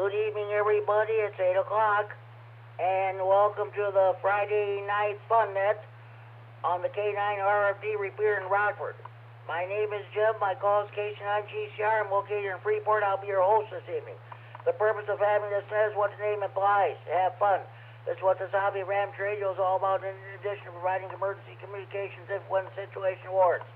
Good evening, everybody. It's 8 o'clock, and welcome to the Friday night fun net on the K9RFD Repeater in Rockford. My name is Jim. My call is K9GCR. I'm located in Freeport. I'll be your host this evening. The purpose of having this net is what the name implies, to have fun. That's what this hobby of ham radio is all about, in addition to providing emergency communications if when the situation warrants.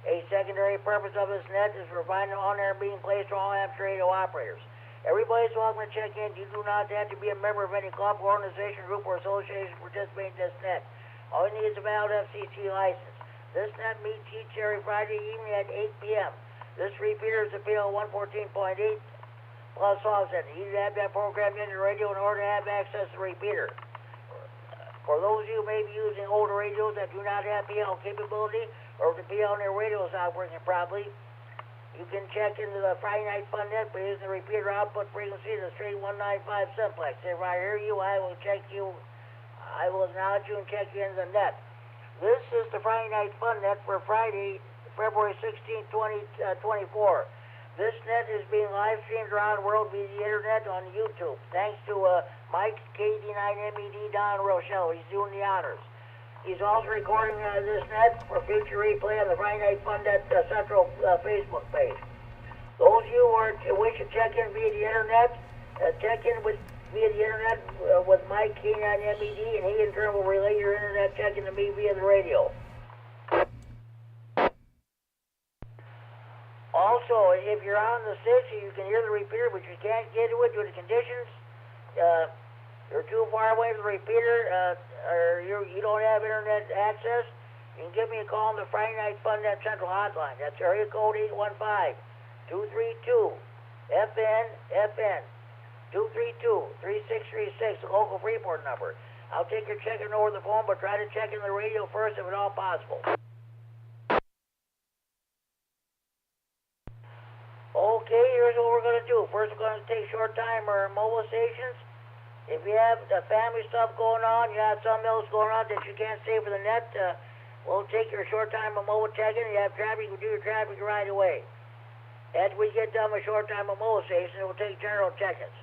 A secondary purpose of this net is providing on-air being placed for all ham radio operators. Everybody's welcome to check in. You do not have to be a member of any club, organization, group, or association participating in this net. All you need is a valid FCC license. This net meets each every Friday evening at 8 p.m. This repeater is a PL 114.8 plus offset. You need to have that program in your radio in order to have access to the repeater. For those of you who may be using older radios that do not have PL capability, or if the PL on their radio is not working properly, you can check into the Friday Night Fun Net by using the repeater output frequency of the straight 195 simplex. If I hear you, I will check you. I will acknowledge you and check you into the net. This is the Friday Night Fun Net for Friday, February 16, 2024. This net is being live streamed around the world via the internet on YouTube. Thanks to Mike, KD9MED, Don Rochelle. He's doing the honors. He's also recording this net for future replay on the Friday Night Fun Net Central Facebook page. Those of you who wish to check in via the internet, check in via the internet with Mike K9MED, and he in turn will relay your internet check-in to me via the radio. Also, if you're on the station, you can hear the repeater, but you can't get to it due to conditions. You're too far away from the repeater, or you don't have internet access, you can give me a call on the Friday Night Fun Net Central Hotline. That's area code 815-232-FN, 232-3636, the local Freeport number. I'll take your check-in over the phone, but try to check in the radio first if at all possible. Okay, here's what we're going to do. First, we're going to take short time or mobile stations. If you have family stuff going on, you have something else going on that you can't say for the net, we'll take your short time of mobile check-in. You have traffic, we'll do your traffic right away. After we get done with short time of mobile stations, we'll take general check-ins.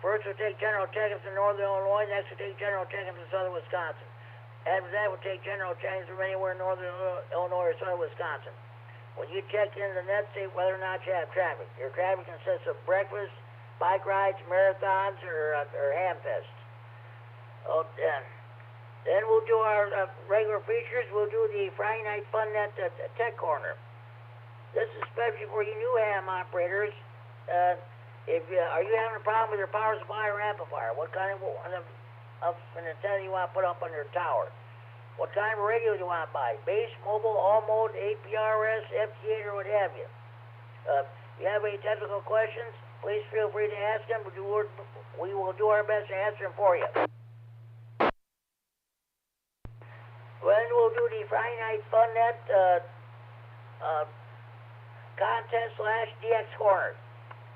First, we'll take general check-ins in northern Illinois. Next, we'll take general check-ins in southern Wisconsin. After that, we'll take general check-ins from anywhere in northern Illinois or southern Wisconsin. When you check in the net, say whether or not you have traffic. Your traffic consists of breakfast, bike rides, marathons, or ham fests. Oh, then we'll do our regular features. We'll do the Friday Night Fun Net Tech Corner. This is especially for you new ham operators. Are you having a problem with your power supply or amplifier? What kind of an antenna you want to put up on your tower? What kind of radio do you want to buy? Base, mobile, all mode, APRS, FT8, or what have you? If you have any technical questions, please feel free to ask them. We will do our best to answer them for you. Then we'll do the Friday Night Fun Net contest/DX Corner.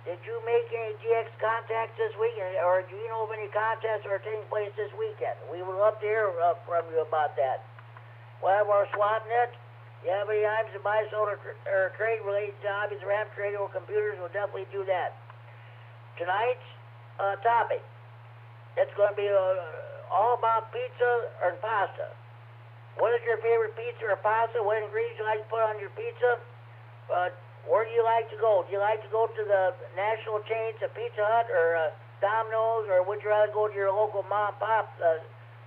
Did you make any DX contacts this weekend, or do you know of any contests that are taking place this weekend? We would love to hear from you about that. We'll have our swap net. If you have any items to buy, sell, or trade related to hobbies, RAM, radio, or computers, we'll definitely do that. Tonight's topic, it's going to be all about pizza or pasta. What is your favorite pizza or pasta? What ingredients you like to put on your pizza? Where do you like to go? Do you like to go to the national chains of Pizza Hut or Domino's, or would you rather go to your local mom and pop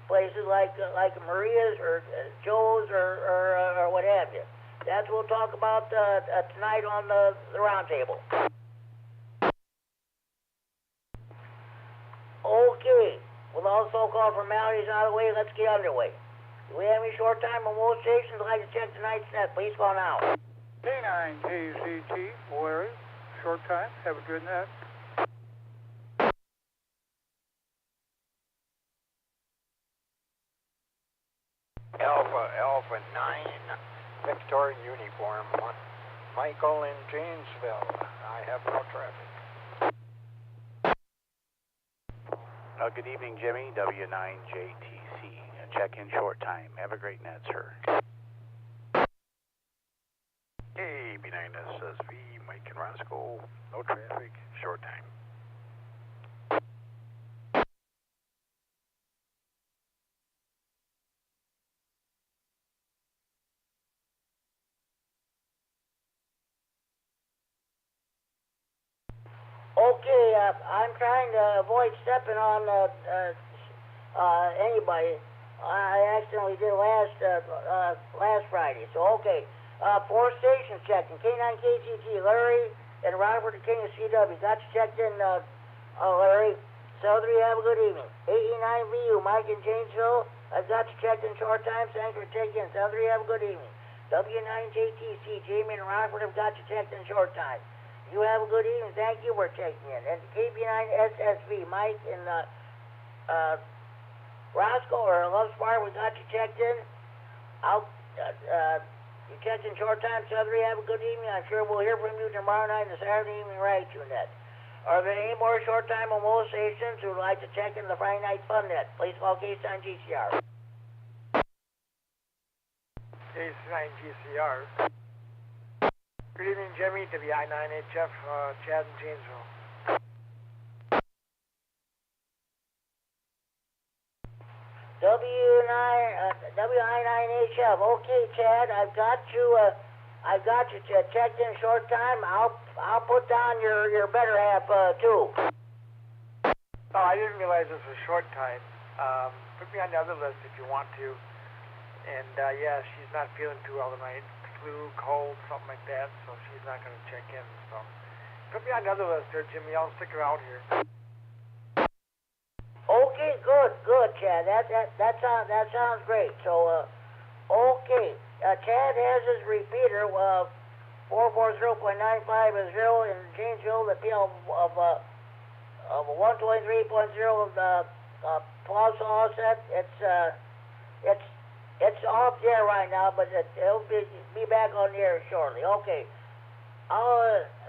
places like Maria's or Joe's or what have you? That's what we'll talk about tonight on the roundtable. Okay, with all so-called formalities out of the way, let's get underway. Do we have any short time on most stations? I'd like to check tonight's net. Please call now. K9KZT, Larry, short time, have a good night. Alpha 9, Victor Uniform 1, Michael in Janesville. I have no traffic. Good evening, Jimmy, W9JTC. Check-in short time. Have a great night, sir. KB9SSV, Mike and Roscoe, no traffic, short time. Okay, I'm trying to avoid stepping on anybody. I accidentally did last Friday. So okay, 4 stations checking. K9KGT, Larry and Robert and King of CW. Got you checked in, Larry. Southern, have a good evening. 89VU, Mike in Janesville. I've got you checked in short time. Thanks for checking in. Southern, have a good evening. W9JTC, Jamie and Robert have got you checked in short time. You have a good evening. Thank you for checking in. And KB9SSV, Mike and Roscoe or Love Spar, we got you checked in. You checked in short time. Southern, have a good evening. I'm sure we'll hear from you tomorrow night and Saturday evening right to net. Are there any more short-time remote stations who would like to check in the Friday Night Fun Net? Please call K9 GCR. K9 GCR. Good evening, Jimmy. W9AXD, Chad in Janesville. W9HF. Okay, Chad, I've got you checked in short time. I'll put down your better half too. Oh, I didn't realize this was short time. Put me on the other list if you want to. And yeah, she's not feeling too well tonight. Flu, cold, something like that. So she's not going to check in. So put me on the other list there, Jimmy. I'll stick her out here. Okay, good, Chad. That sounds great. So okay. Chad has his repeater, 440.95 in Janesville, the PL of 123.0 of the pulse offset. It's off the air right now, but it'll be back on the air shortly. Okay.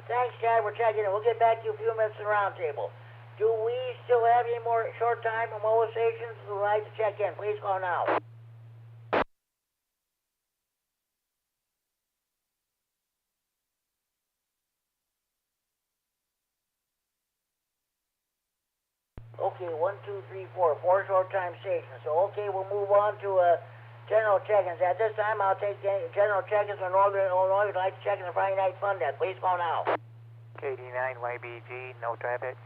Thanks, Chad, for checking in. We'll get back to you a few minutes in the roundtable. Do we still have any more short-time remote stations who would like to check in? Please call now. Okay, 1, 2, 3, 4. 4 short-time stations. So, okay, we'll move on to general check-ins. At this time, I'll take general check-ins from Northern Illinois who'd like to check in the Friday Night Fun Net. Please call now. KD9YBG, no traffic.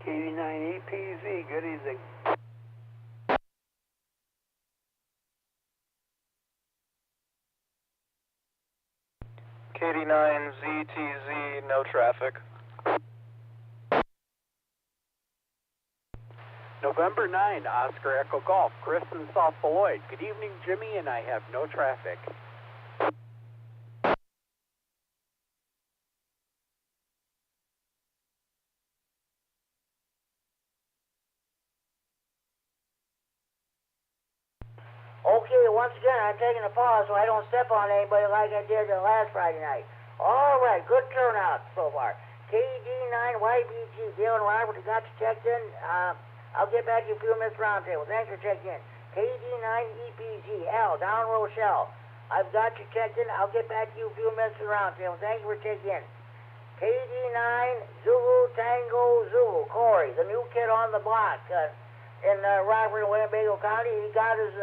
KD9EPZ, good evening. KD9ZTZ, no traffic. November 9, Oscar Echo Golf, Chris in South Beloit. Good evening, Jimmy, and I have no traffic. Okay, once again, I'm taking a pause so I don't step on anybody like I did last Friday night. All right, good turnout so far. KD9YBG, Dale and Robert, got you checked in. I'll get back to you a few minutes roundtable. Thanks for checking in. KD9EPG, Al, down Rochelle. I've got you checked in. I'll get back to you a few minutes roundtable. Thank you for checking in. KD9 Zulu Tango Zulu, Corey, the new kid on the block in Rockford and Winnebago County. He got his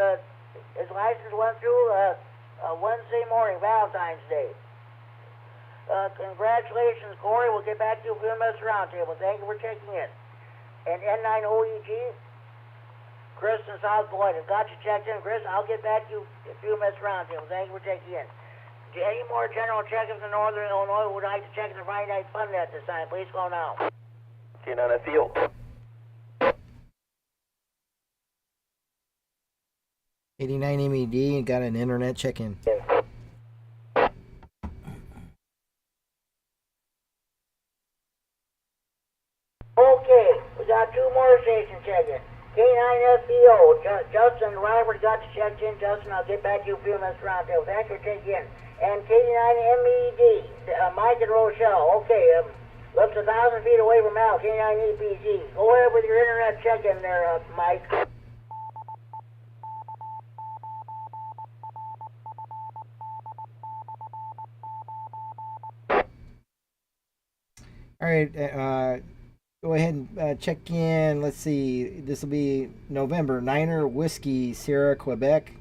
license went through Wednesday morning, Valentine's Day. Congratulations, Corey. We'll get back to you a few minutes roundtable. Thank you for checking in. And N9OEG, Chris in South Beloit. I've got you checked in, Chris. I'll get back to you a few minutes roundtable. Thank you for checking in. Any more general check-ins in Northern Illinois who would like to check in the Friday Night Fun Net this time? Please call now. K9FD. 89MED got an internet check-in. Okay, we got 2 more stations check-in. K9FDO, Justin and Robert got you checked in. Justin, I'll get back to you a few minutes roundtable. Thanks for checking in. And K9MED, Mike and Rochelle. Okay, looks 1,000 feet away from Al, K9EPG. Go ahead with your internet check-in there, Mike. All right, go ahead and check in. Let's see, this will be November. Niner Whiskey, Sierra, Quebec.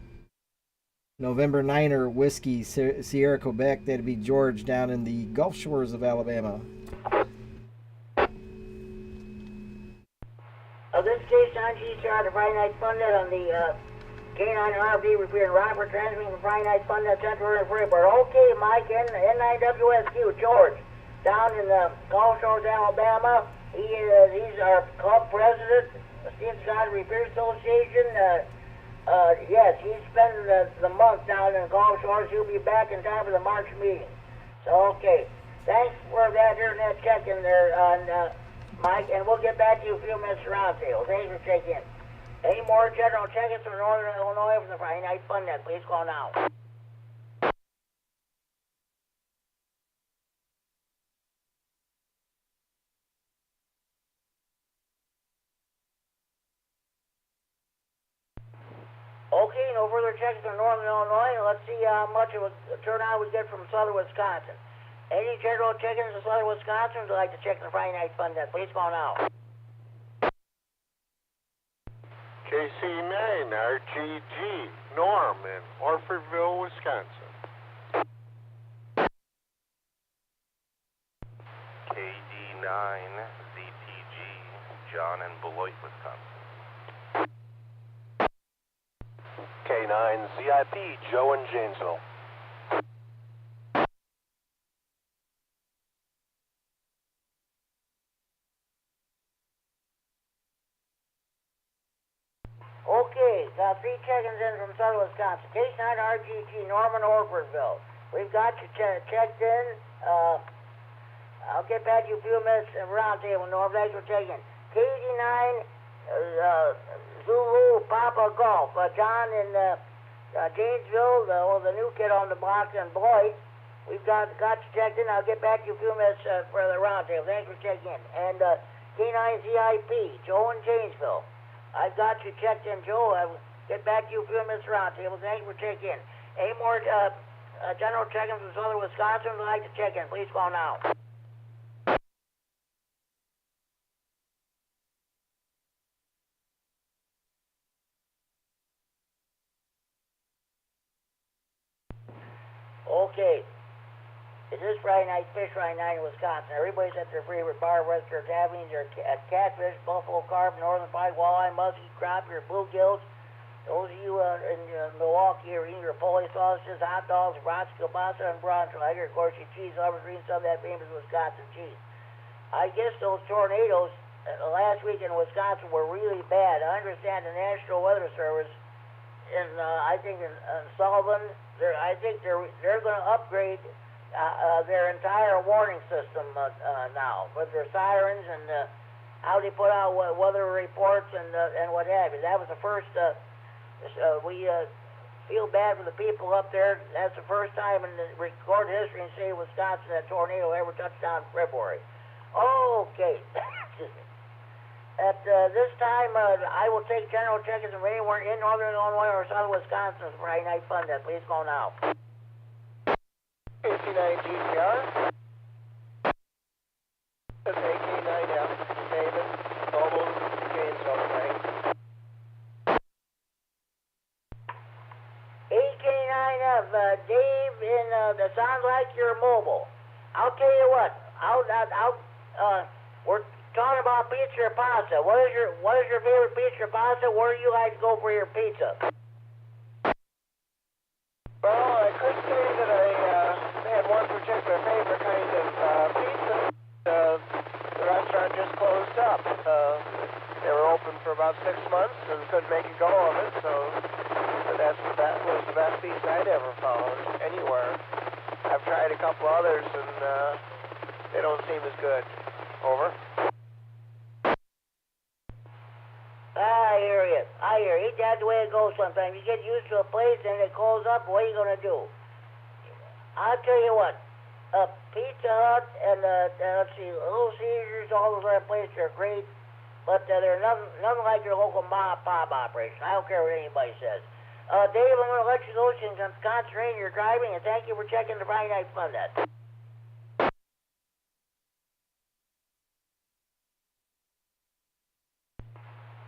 November 9er Whiskey Sierra Quebec. That'd be George down in the Gulf Shores of Alabama. This is K9 GCR, the Friday Night Funnet on the K9RFD Repeater in Rockford, transmitting from Friday Night Funnet Central and Freeport. Okay, Mike, N9WSQ, George, down in the Gulf Shores, Alabama. He's our club president, the Steve Scott Repair Association. Yes, he's spending the month down in the Gulf Shores. He'll be back in time for the March meeting. So, okay. Thanks for that internet check-in there on Mike, and we'll get back to you a few minutes around table. Thanks for checking in. Any more general check-ins from Northern Illinois from the Friday Night Fun Net, please call now. Okay, no further checks from Northern Illinois. Let's see how much of a turnout we get from Southern Wisconsin. Any general check-ins from Southern Wisconsin would like to check the Friday Night Fun Net, please call now. KC9RGD Norm in Orfordville, Wisconsin. KD9ZTG John in Beloit, Wisconsin. K9ZIP Joe in Janesville. Okay, got 3 check-ins in from Southern Wisconsin. K9RGT, Norman Orfordville. We've got you checked in. I'll get back to you a few minutes around table, Norm. Thanks for checking in. KD9 Zulu Papa Golf. John in Janesville, the new kid on the block in Beloit. We've got you checked in. I'll get back to you a few minutes for the round table. Thanks for checking in. And K9ZIP, Joe in Janesville. I've got you checked in, Joe. I'll get back to you a few minutes around table. Thanks for checking in. Any more general check-ins from Southern Wisconsin would like to check in? Please call now. Okay. It is Friday night, fish Friday night in Wisconsin. Everybody's at their favorite bar, restaurant, taverns, or catfish, buffalo carp, northern pike, walleye, muskie, crappie, or bluegills. Those of you in Milwaukee are eating your Polish sausages, hot dogs, brats, kielbasa, and Braunschweiger. Of course, your cheese lovers are eating some of that famous Wisconsin cheese. I guess those tornadoes last week in Wisconsin were really bad. I understand the National Weather Service I think in Sullivan, I think they're going to upgrade their entire warning system now with their sirens and how they put out weather reports and what have you. That was the first. We feel bad for the people up there. That's the first time in the recorded history in the state of Wisconsin that tornado ever touched down in February. Okay. Excuse me. At this time, I will take general check-ins from anywhere in northern Illinois or southern Wisconsin for Friday Night Fun Day. Please call now. KC9 GCR. This is AK9F, David, Mobile, Gainesville, right? AK9F, Dave, that sounds like you're mobile. I'll tell you what. We're talking about pizza or pasta. What is your favorite pizza or pasta? Where do you like to go for your pizza? Well, I could say that I had one particular favorite kind of pizza. The restaurant just closed up. They were open for about 6 months and couldn't make a go of it, so that was the best pizza I'd ever found anywhere. I've tried a couple others and they don't seem as good. Over. I hear you. That's the way it goes sometimes. You get used to a place and it closes up. What are you going to do? I'll tell you what. Pizza Hut and let's see, Little Caesars, all those other places are great, but they're nothing like your local mom and pop operation. I don't care what anybody says. Dave, I'm going to let you go so you can concentrate on your driving, and thank you for checking the Friday Night Fun Net.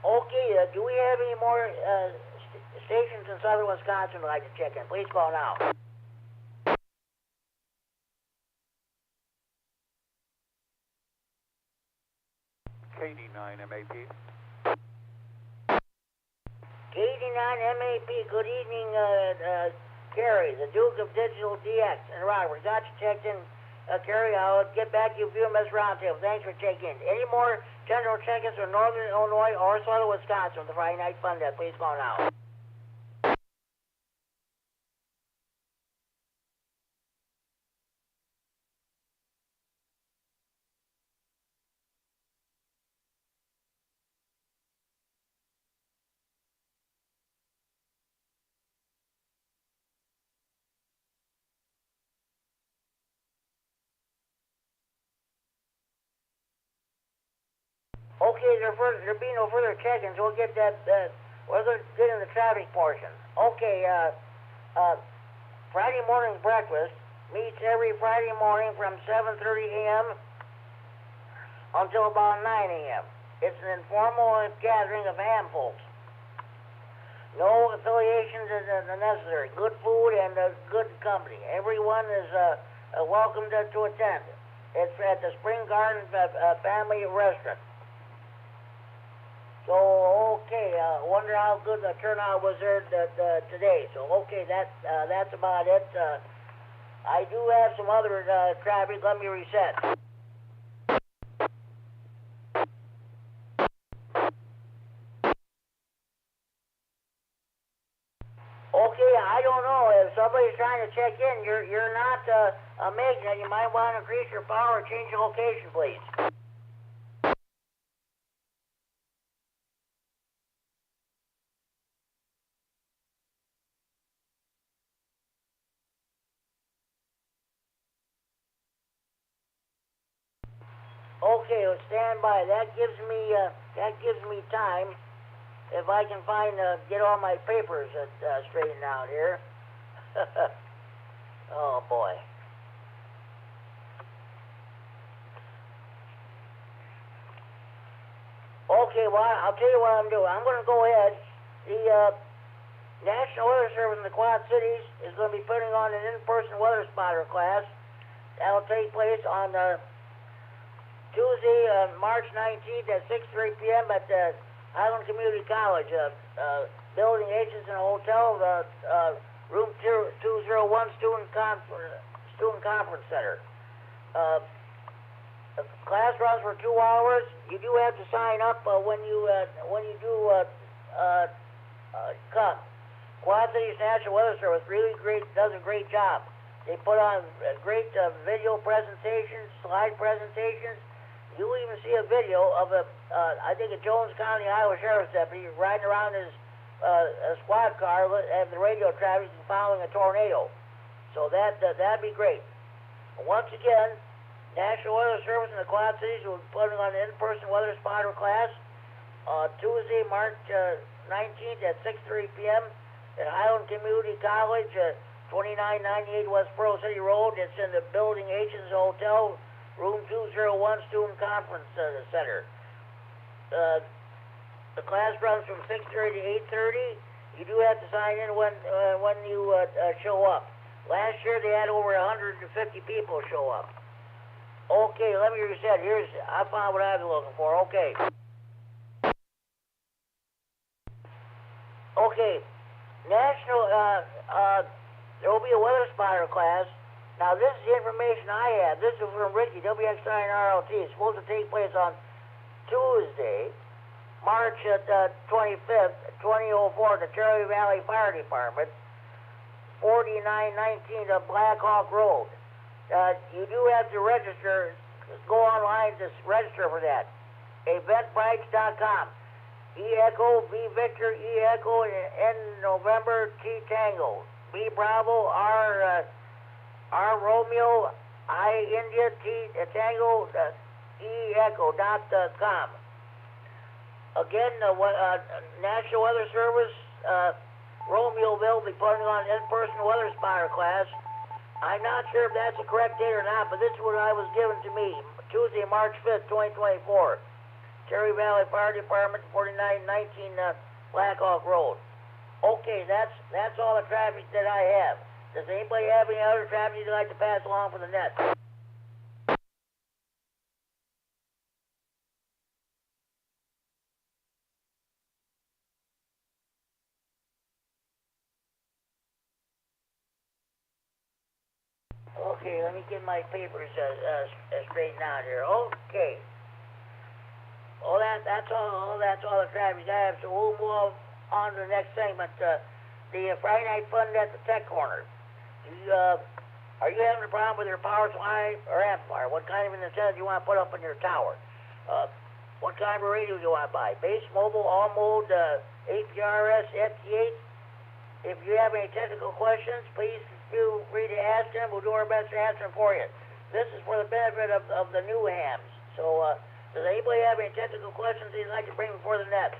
Okay, do we have any more stations in southern Wisconsin would like to check in. Please call now. KD9MED. KD9MED, good evening, Kerry, the Duke of Digital DX. And Robert, got you checked in, Kerry. I'll get back to you a few minutes roundtable. Thanks for checking in. Any more general check-ins from northern Illinois or southern Wisconsin with the Friday Night Fun Day? Please call now. Okay, there be no further check-ins. We'll get that, we're going to get in the traffic portion. Okay, Friday morning breakfast meets every Friday morning from 7:30 a.m. until about 9 a.m. It's an informal gathering of handfuls. No affiliations is necessary. Good food and good company. Everyone is welcome to attend. It's at the Spring Garden Family Restaurant. So, okay, wonder how good the turnout was there today. So, okay, that's about it. I do have some other traffic. Let me reset. Okay, I don't know. If somebody's trying to check in, you're not making it. You might want to increase your power or change your location, please. Okay, well, stand by. That gives me time if I can get all my papers straightened out here. Oh boy. Okay, well, I'll tell you what I'm doing. I'm going to go ahead. The National Weather Service in the Quad Cities is going to be putting on an in-person weather spotter class. That'll take place on Tuesday, March 19th at 6:30 p.m. at Highland Community College, Building H's in a hotel, room 201, Student Conference Center. The class runs for 2 hours. You do have to sign up when you do come. Quad Cities National Weather Service does a great job. They put on great video presentations, slide presentations. You'll even see a video of I think a Jones County, Iowa Sheriff's deputy riding around his a squad car at the radio traffic and following a tornado. So that'd be great. Once again, National Weather Service in the Quad Cities will be putting on an in-person weather spotter class Tuesday, March 19th at 6:30 p.m. at Highland Community College, 2998 West Pearl City Road. It's in the Building H's Hotel, room 201, Student Conference Center. The class runs from 6:30 to 8:30. You do have to sign in when you show up. Last year they had over 150 people show up. Okay, let me reset. I found what I was looking for. Okay. Okay. National, there will be a weather spotter class. Now, this is the information I have. This is from Ricky, W9AXD. It's supposed to take place on Tuesday, March 25th, 2004, at the Cherry Valley Fire Department, 4919 Black Hawk Road. You do have to register. Go online to register for that. Eventbrite.com. E-Echo, V Victor, E-Echo, N November, T Tango. B Bravo, R Romeo, I India, T Tango, E-Echo.com. Again, National Weather Service, Romeoville will be putting on in-person weather spotter class. I'm not sure if that's the correct date or not, but this is what I was given to me. Tuesday, March 5th, 2024. Cherry Valley Fire Department, 4919 Black Hawk Road. Okay, that's all the traffic that I have. Does anybody have any other traffic you'd like to pass along for the net? Okay, let me get my papers straightened out here. Okay. Well, that's all the traffic I have. So we'll move on to the next segment. The Friday night fun at the tech corner. Are you having a problem with your power supply or amplifier? What kind of an antenna do you want to put up in your tower? What kind of radio do you want to buy? Base, mobile, all mode, APRS, FT8? If you have any technical questions, please feel free to ask them. We'll do our best to answer them for you. This is for the benefit of the new hams. So, does anybody have any technical questions they'd like to bring before the net?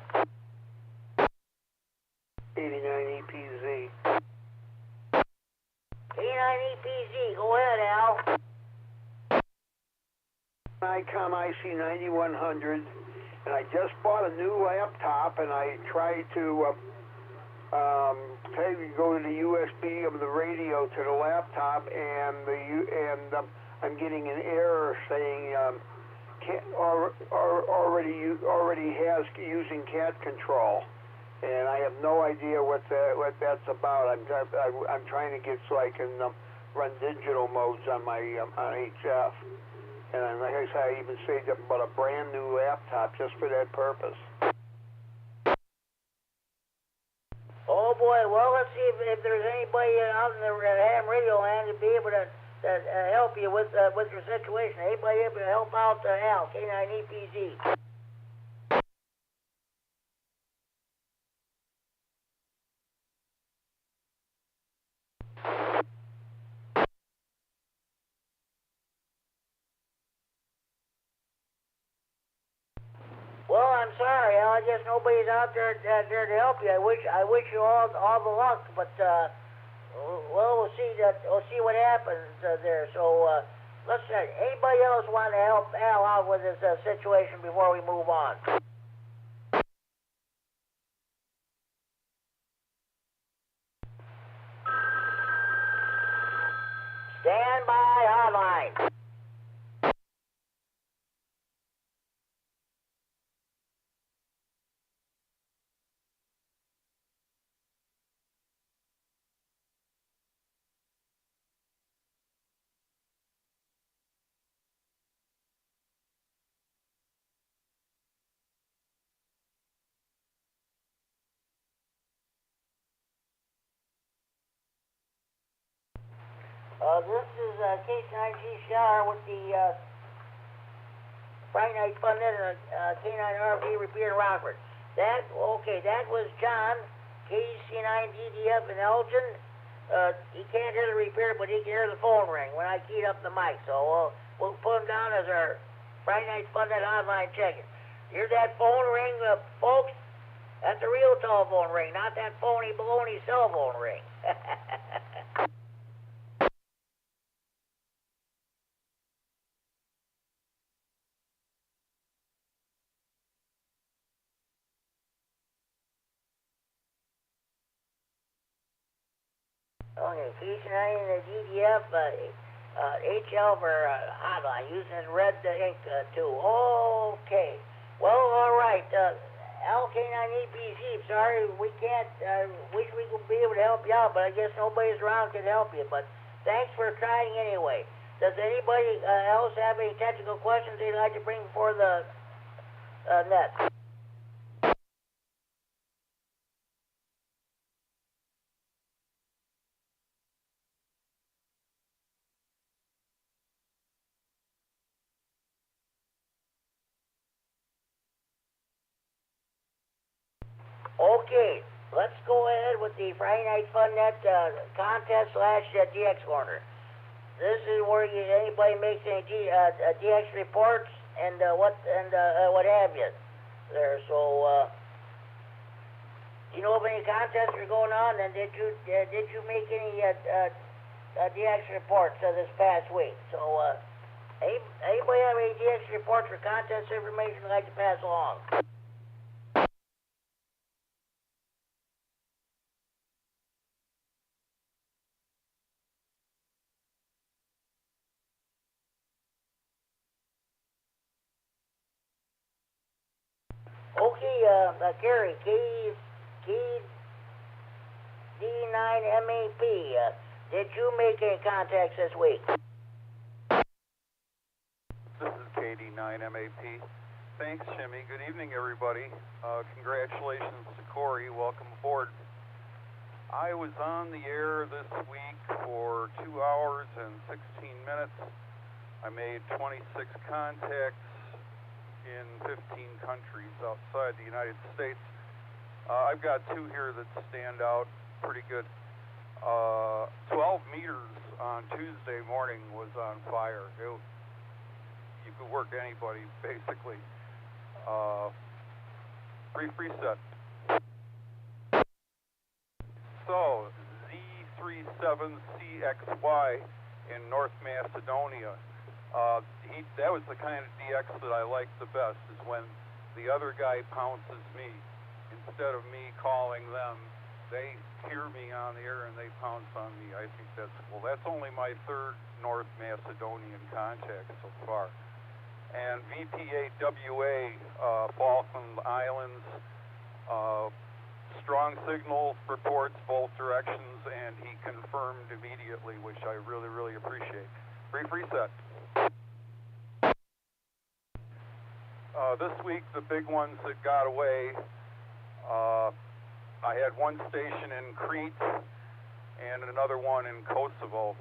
K9EPZ. K9EPZ, go ahead, Al. ICOM IC9100, and I just bought a new laptop, and I tried to go to the USB of the radio to the laptop, and I'm getting an error saying already has using cat control, and I have no idea what that's about. I'm trying to get so I can run digital modes on my on HF, and like I said, I even saved up about a brand new laptop just for that purpose. Oh boy, well, let's see if there's anybody out in the ham radio land to be able to help you with your situation. Anybody able to help out Al, K9EPZ? Well, I'm sorry, Al. I guess nobody's out there to help you. I wish you all the luck, but well, we'll see what happens there. So let's see. Anybody else want to help Al out with this situation before we move on? Stand by hotline. This is K9GCR with the Friday Night Fun Net K9RFD Repeater in Rockford. That was John, KC9DDF in Elgin. He can't hear the repeater, but he can hear the phone ring when I keyed up the mic. So we'll put him down as our Friday Night Fun Net online check-in. Hear that phone ring, folks? That's a real telephone ring, not that phony baloney cell phone ring. Okay, K9 and the DDF, HL for hotline, using this red ink tool. Okay. Well, all right. K9EPZ, sorry, we can't, wish we could be able to help you out, but I guess nobody's around can help you. But thanks for trying anyway. Does anybody else have any technical questions they'd like to bring before the net? Okay, let's go ahead with the Friday Night Fun Net contest / DX corner. This is where anybody makes any DX reports and what have you there. So, you know of any contests that are going on? And did you make any DX reports this past week? So, anybody have any DX reports or contest information you'd like to pass along? Gary, KD9MED. Did you make any contacts this week? This is KD9MED. Thanks, Jimmy. Good evening, everybody. Congratulations to Corey. Welcome aboard. I was on the air this week for 2 hours and 16 minutes. I made 26 contacts in 15 countries outside the United States. I've got two here that stand out pretty good. 12 meters on Tuesday morning was on fire. You could work anybody, basically. Brief reset. So, Z37CXY in North Macedonia. That was the kind of DX that I liked the best, is when the other guy pounces me. Instead of me calling them, they hear me on the air and they pounce on me. I think that's cool. That's only my third North Macedonian contact so far. And VP8WA, Falkland Islands, strong signal reports both directions, and he confirmed immediately, which I really, really appreciate. Brief reset. This week, the big ones that got away, I had one station in Crete and another one in Kosovo.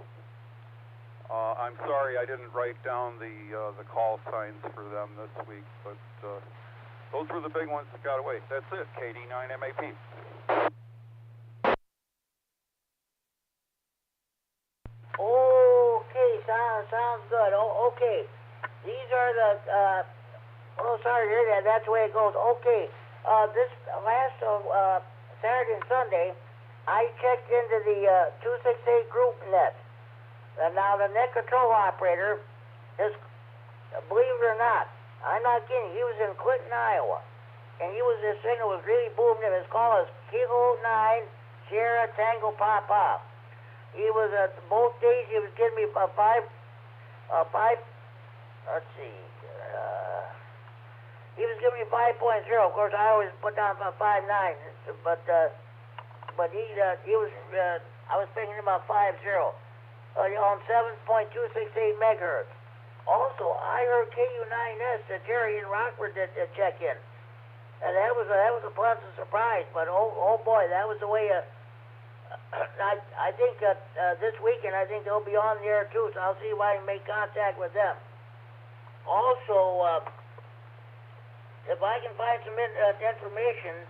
I'm sorry I didn't write down the call signs for them this week, but those were the big ones that got away. That's it, KD9MED. Okay, sounds good. Okay, these are the, sorry to hear that. That's the way it goes. Okay, this last Saturday and Sunday, I checked into the 268 group net. Now, the net control operator, believe it or not, I'm not kidding, he was in Clinton, Iowa. And this signal was really booming. His call is Kilo 9 Sierra Tango Papa. He was both days, he was giving me let's see, he was giving me 5.0. Of course, I always put down about 5.9, but he was, I was thinking about 5.0. On 7.268 megahertz. Also, I heard KU9S that Jerry in Rockford did check in, and that was a pleasant surprise. But oh boy, that was the way. I think this weekend I think they'll be on the air too, so I'll see if I can make contact with them. Also, if I can find some information,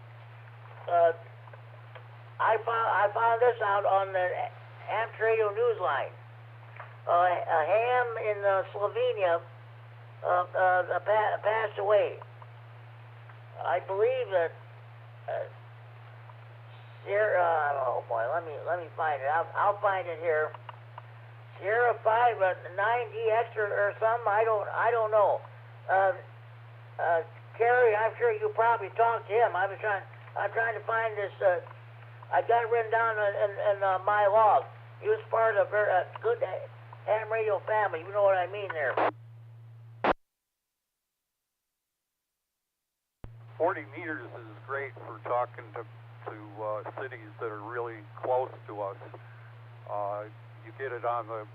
I found this out on the Amp Radio Newsline. A ham in Slovenia passed away. I believe that oh boy, let me find it. I'll find it here. Sierra 5 9DX or something. I don't know. Kerry, I'm sure you probably talked to him. I'm trying to find this. I got it written down in my log. He was part of a good ham radio family. You know what I mean there. 40 meters is great for talking to cities that are really close to us. You get it on the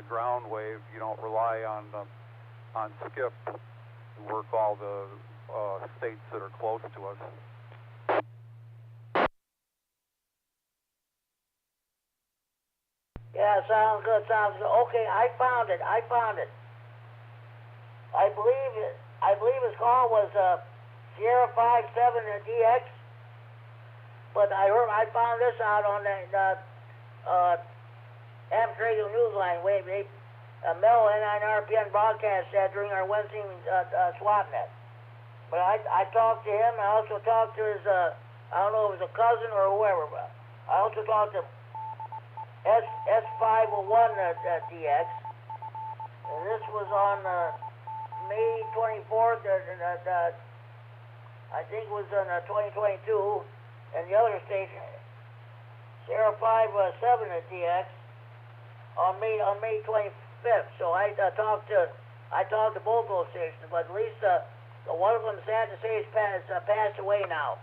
ground wave. You don't rely on skip to work all the states that are close to us. Yeah, sounds good. Okay, I found it. I believe his call was Sierra 57 DX, but I found this out on the Amp Radio Newsline. Mel K9RFD broadcast that during our Wednesday swap net. But I talked to him. I also talked to his I don't know if it was a cousin or whoever. But I also talked to S501 DX, and this was on May 24th, I think it was on 2022, and the other station, Sierra 57 DX, on May 25th. So I talked to both those stations, but at least One of them, sad to say, has passed away now.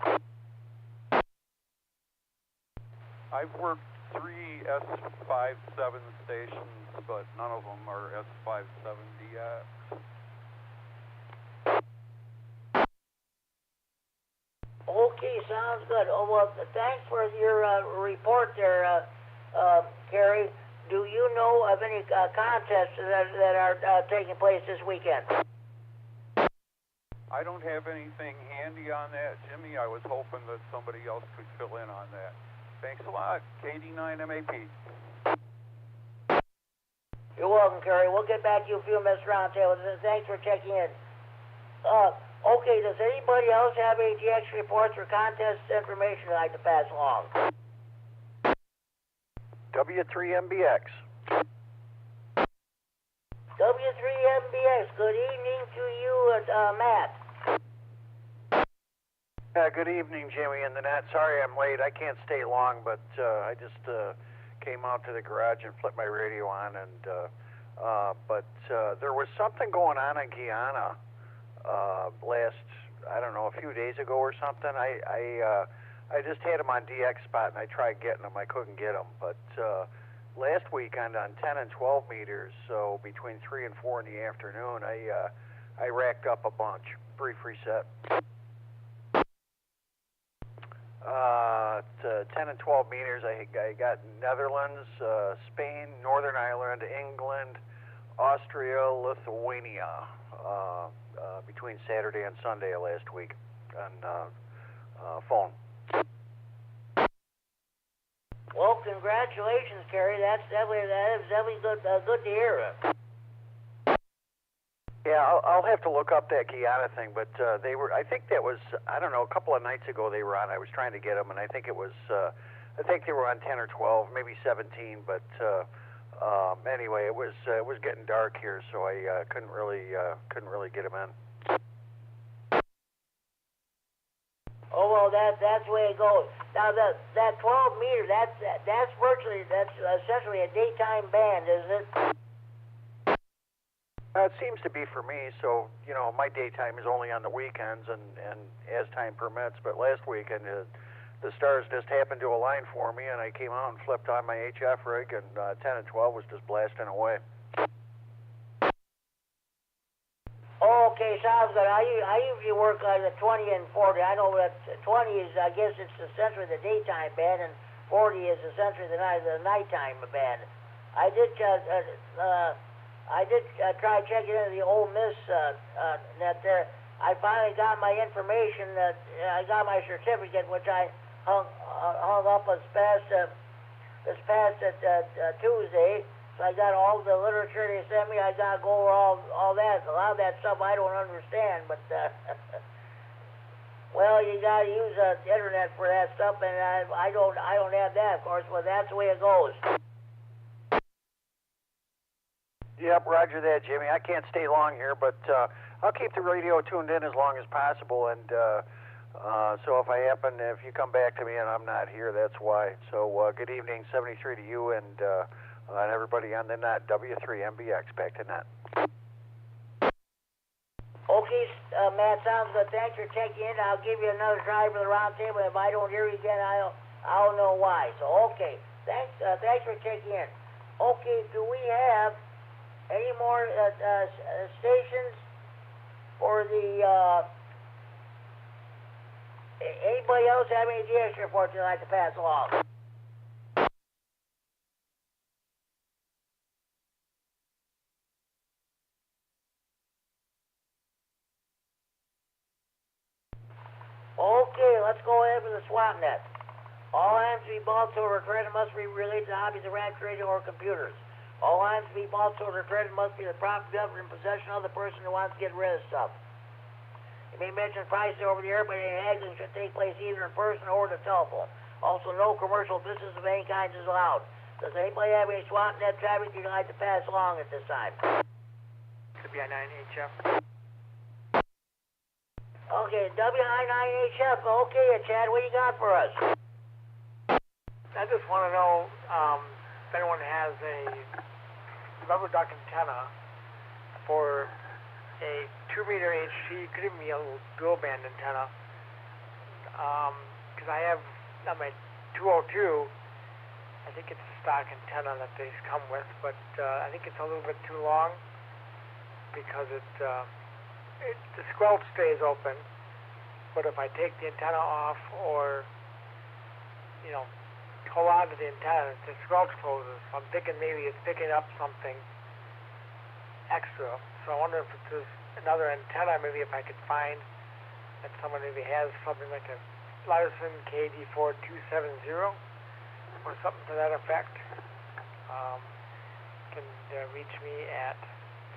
I've worked 3 S57 stations, but none of them are S57DX. Okay, sounds good. Oh, well, thanks for your report there, Kerry. Do you know of any contests that are taking place this weekend? I don't have anything handy on that, Jimmy. I was hoping that somebody else could fill in on that. Thanks a lot, KD9MED. You're welcome, Kerry. We'll get back to you a few minutes around table. Thanks for checking in. Okay, does anybody else have any GX reports or contest information they'd like to pass along? W9AXD. W9AXD, good evening to you, Matt. Good evening, Jimmy and the net. Sorry I'm late. I can't stay long, but I just came out to the garage and flipped my radio on, and but there was something going on in Guyana last, I don't know, a few days ago or something. I just had them on DX spot, and I tried getting them. I couldn't get them, but last weekend on 10 and 12 meters, so between 3 and 4 in the afternoon, I racked up a bunch. Brief reset. 10 and 12 meters, I got Netherlands, Spain, Northern Ireland, England, Austria, Lithuania, between Saturday and Sunday of last week on phone. Well, congratulations, Kerry. That is definitely good to hear. Yeah, I'll have to look up that Guyana thing, but they were, I think that was, I don't know, a couple of nights ago they were on. I was trying to get them, and I think it was, I think they were on 10 or 12, maybe 17, but anyway, it was getting dark here, so I couldn't really get them in. Oh, well, that's the way it goes. Now, that 12 meter, that's essentially a daytime band, isn't it? It seems to be for me, so, you know, my daytime is only on the weekends and as time permits, but last weekend the stars just happened to align for me, and I came out and flipped on my HF rig, and 10 and 12 was just blasting away. Okay, sounds good. I usually work on the 20 and 40. I know that 20 is, I guess it's essentially the daytime band, and 40 is essentially the nighttime band. I did try checking into the Ole Miss net there. I finally got my information. I got my certificate, which I hung up this past Tuesday. So I got all the literature they sent me. I got to go over all that. A lot of that stuff I don't understand, but well, you got to use the internet for that stuff, and I don't have that, of course. But that's the way it goes. Yep, roger that, Jimmy. I can't stay long here, but I'll keep the radio tuned in as long as possible, and so if you come back to me and I'm not here, that's why. So good evening, 73 to you, and everybody on the net, W9AXD, back to net. Okay, Matt, sounds good. Thanks for checking in. I'll give you another try for the round table. If I don't hear you again, I'll know why. So, okay, thanks for checking in. Okay, do we have any more stations for the, anybody else have any GX reports they'd like to pass along? Okay, let's go ahead with the swap net. All lines to be bought, sold, or traded must be related to hobbies of rack trading or computers. All lines to be bought, sold, or traded must be the property of or in possession of the person who wants to get rid of stuff. You may mention prices over the air, but any haggling should take place either in person or the telephone. Also, no commercial business of any kind is allowed. Does anybody have any swap net traffic you'd like to pass along at this time? Could be I9HF. Okay, W9AXD. Okay, Chad, what do you got for us? I just want to know if anyone has a rubber duck antenna for a 2-meter HC, could even be a little dual band antenna. Because I have on my 202, I think it's a stock antenna that they come with, but I think it's a little bit too long because the squelch stays open, but if I take the antenna off or, you know, hold on to the antenna, the squelch closes. So I'm thinking maybe it's picking up something extra. So I wonder if there's another antenna, maybe if I could find that someone maybe has something like a Larson KD4270 or something to that effect. Can reach me at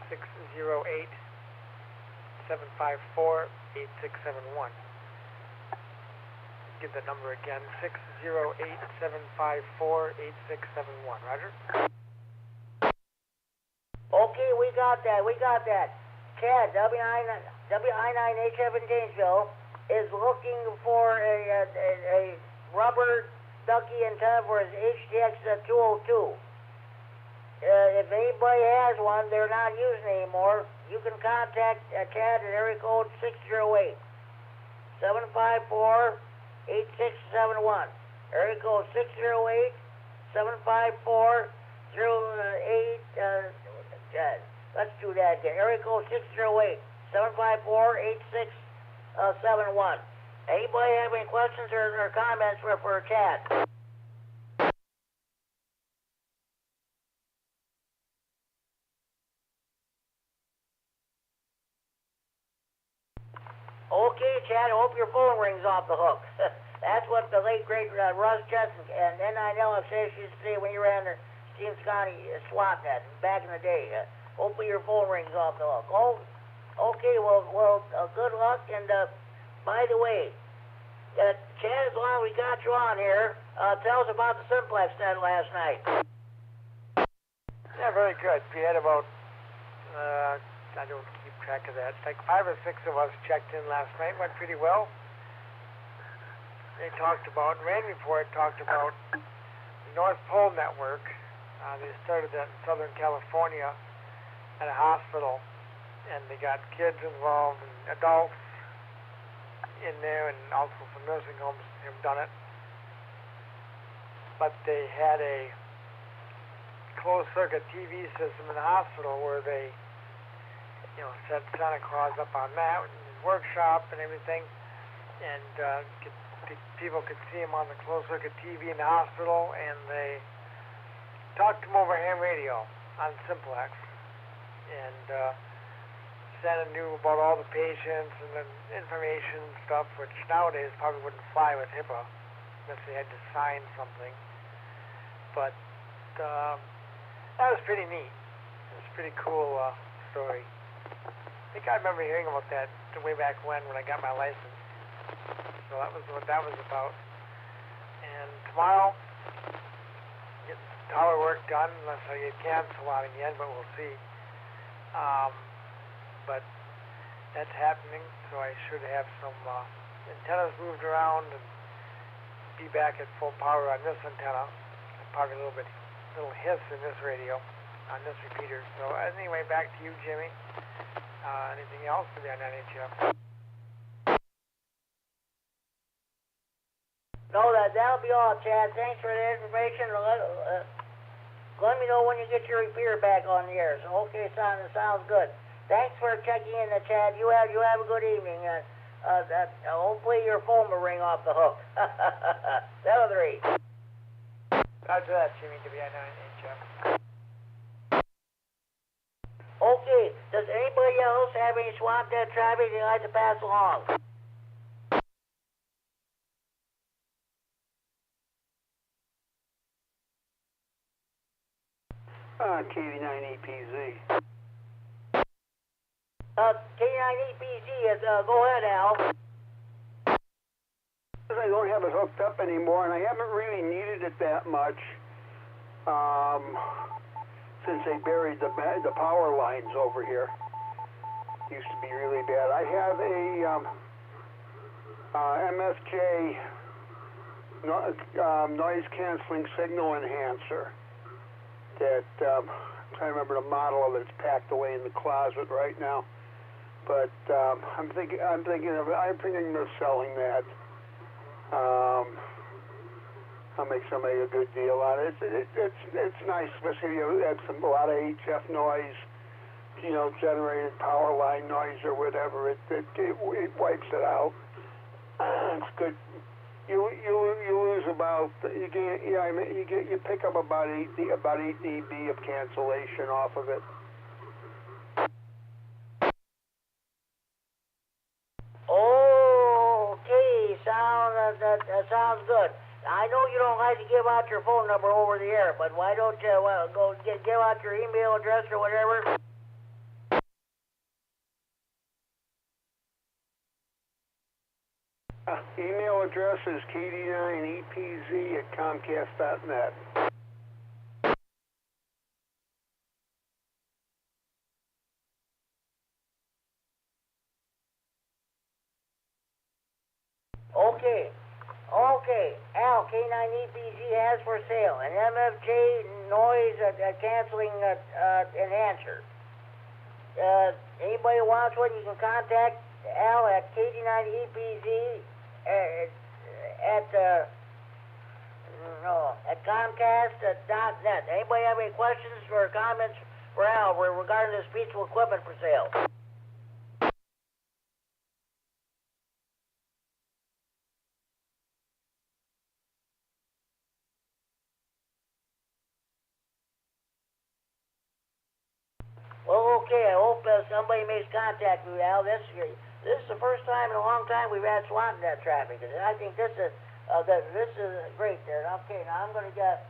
608-754-8671. Give the number again, 608-754-8671. Roger? Okay, we got that. Chad, WI9HF in Gainesville is looking for a rubber ducky antenna for his HTX 202. If anybody has one they're not using anymore, you can contact Chad at area code 608-754-8671. Area code 608-754-08. Let's do that again. Area code 608-754-8671. Anybody have any questions or comments for Chad? Okay, Chad, I hope your phone rings off the hook. That's what the late, great Russ Jetson and N9LFC used to say when you ran the Stevens County SWAT net back in the day. Hopefully your phone rings off the hook. Oh, okay, well, good luck. And by the way, Chad, as long as we got you on here, tell us about the simplex net last night. Yeah, very good. We had about, I don't keep track of that. It's like 5 or 6 of us checked in last night. Went pretty well. They talked about, Randy Report talked about the North Pole Network. They started that in Southern California at a hospital, and they got kids involved and adults in there, and also some nursing homes have done it. But they had a closed-circuit TV system in the hospital where they, you know, set Santa Claus up on that in his workshop and everything, and people could see him on the closed-circuit TV in the hospital, and they talked to him over ham radio on Simplex, and Santa knew about all the patients and the information and stuff, which nowadays probably wouldn't fly with HIPAA unless they had to sign something. But that was pretty neat. It was a pretty cool story. I think I remember hearing about that way back when I got my license. So that was what that was about. And tomorrow, get tower work done, unless I get canceled out again, but we'll see. But that's happening, so I should have some antennas moved around and be back at full power on this antenna. Probably a little hiss in this radio, on this repeater. So anyway, back to you, Jimmy. Anything else to be on NHF? No, that'll be all, Chad. Thanks for the information. Let me know when you get your repeater back on the air. So, okay, sounds good. Thanks for checking in, Chad. You have a good evening. Hopefully your phone will ring off the hook. 7-3. Roger that, Jimmy, WI9HF. Okay, does anybody else have any swamp dead traffic they'd like to pass along? KD9EPZ. K9EPZ, go ahead, Al. I don't have it hooked up anymore, and I haven't really needed it that much since they buried the power lines over here. Used to be really bad. I have a MFJ noise canceling signal enhancer that I'm trying to remember the model of it. It's packed away in the closet right now. but I'm thinking of selling that. I'll make somebody a good deal on it. It's nice, especially you have a lot of HF noise, generated power line noise or whatever. It wipes it out. It's good. You lose about you pick up about 8 dB of cancellation off of it. Okay, that sounds good. I know you don't like to give out your phone number over the air, but why don't you go give out your email address or whatever? Email address is KD9EPZ@Comcast.net. Okay. Al, K9EPZ has for sale an MFJ noise canceling enhancer. Anybody wants one, you can contact Al at KD9EPZ at Comcast.net. Anybody have any questions or comments for Al regarding this piece of equipment for sale? Well, okay, I hope somebody makes contact with you, Al. This is the first time in a long time we've had SWAT-net traffic, and I think this is great there. Okay, now I'm going to get,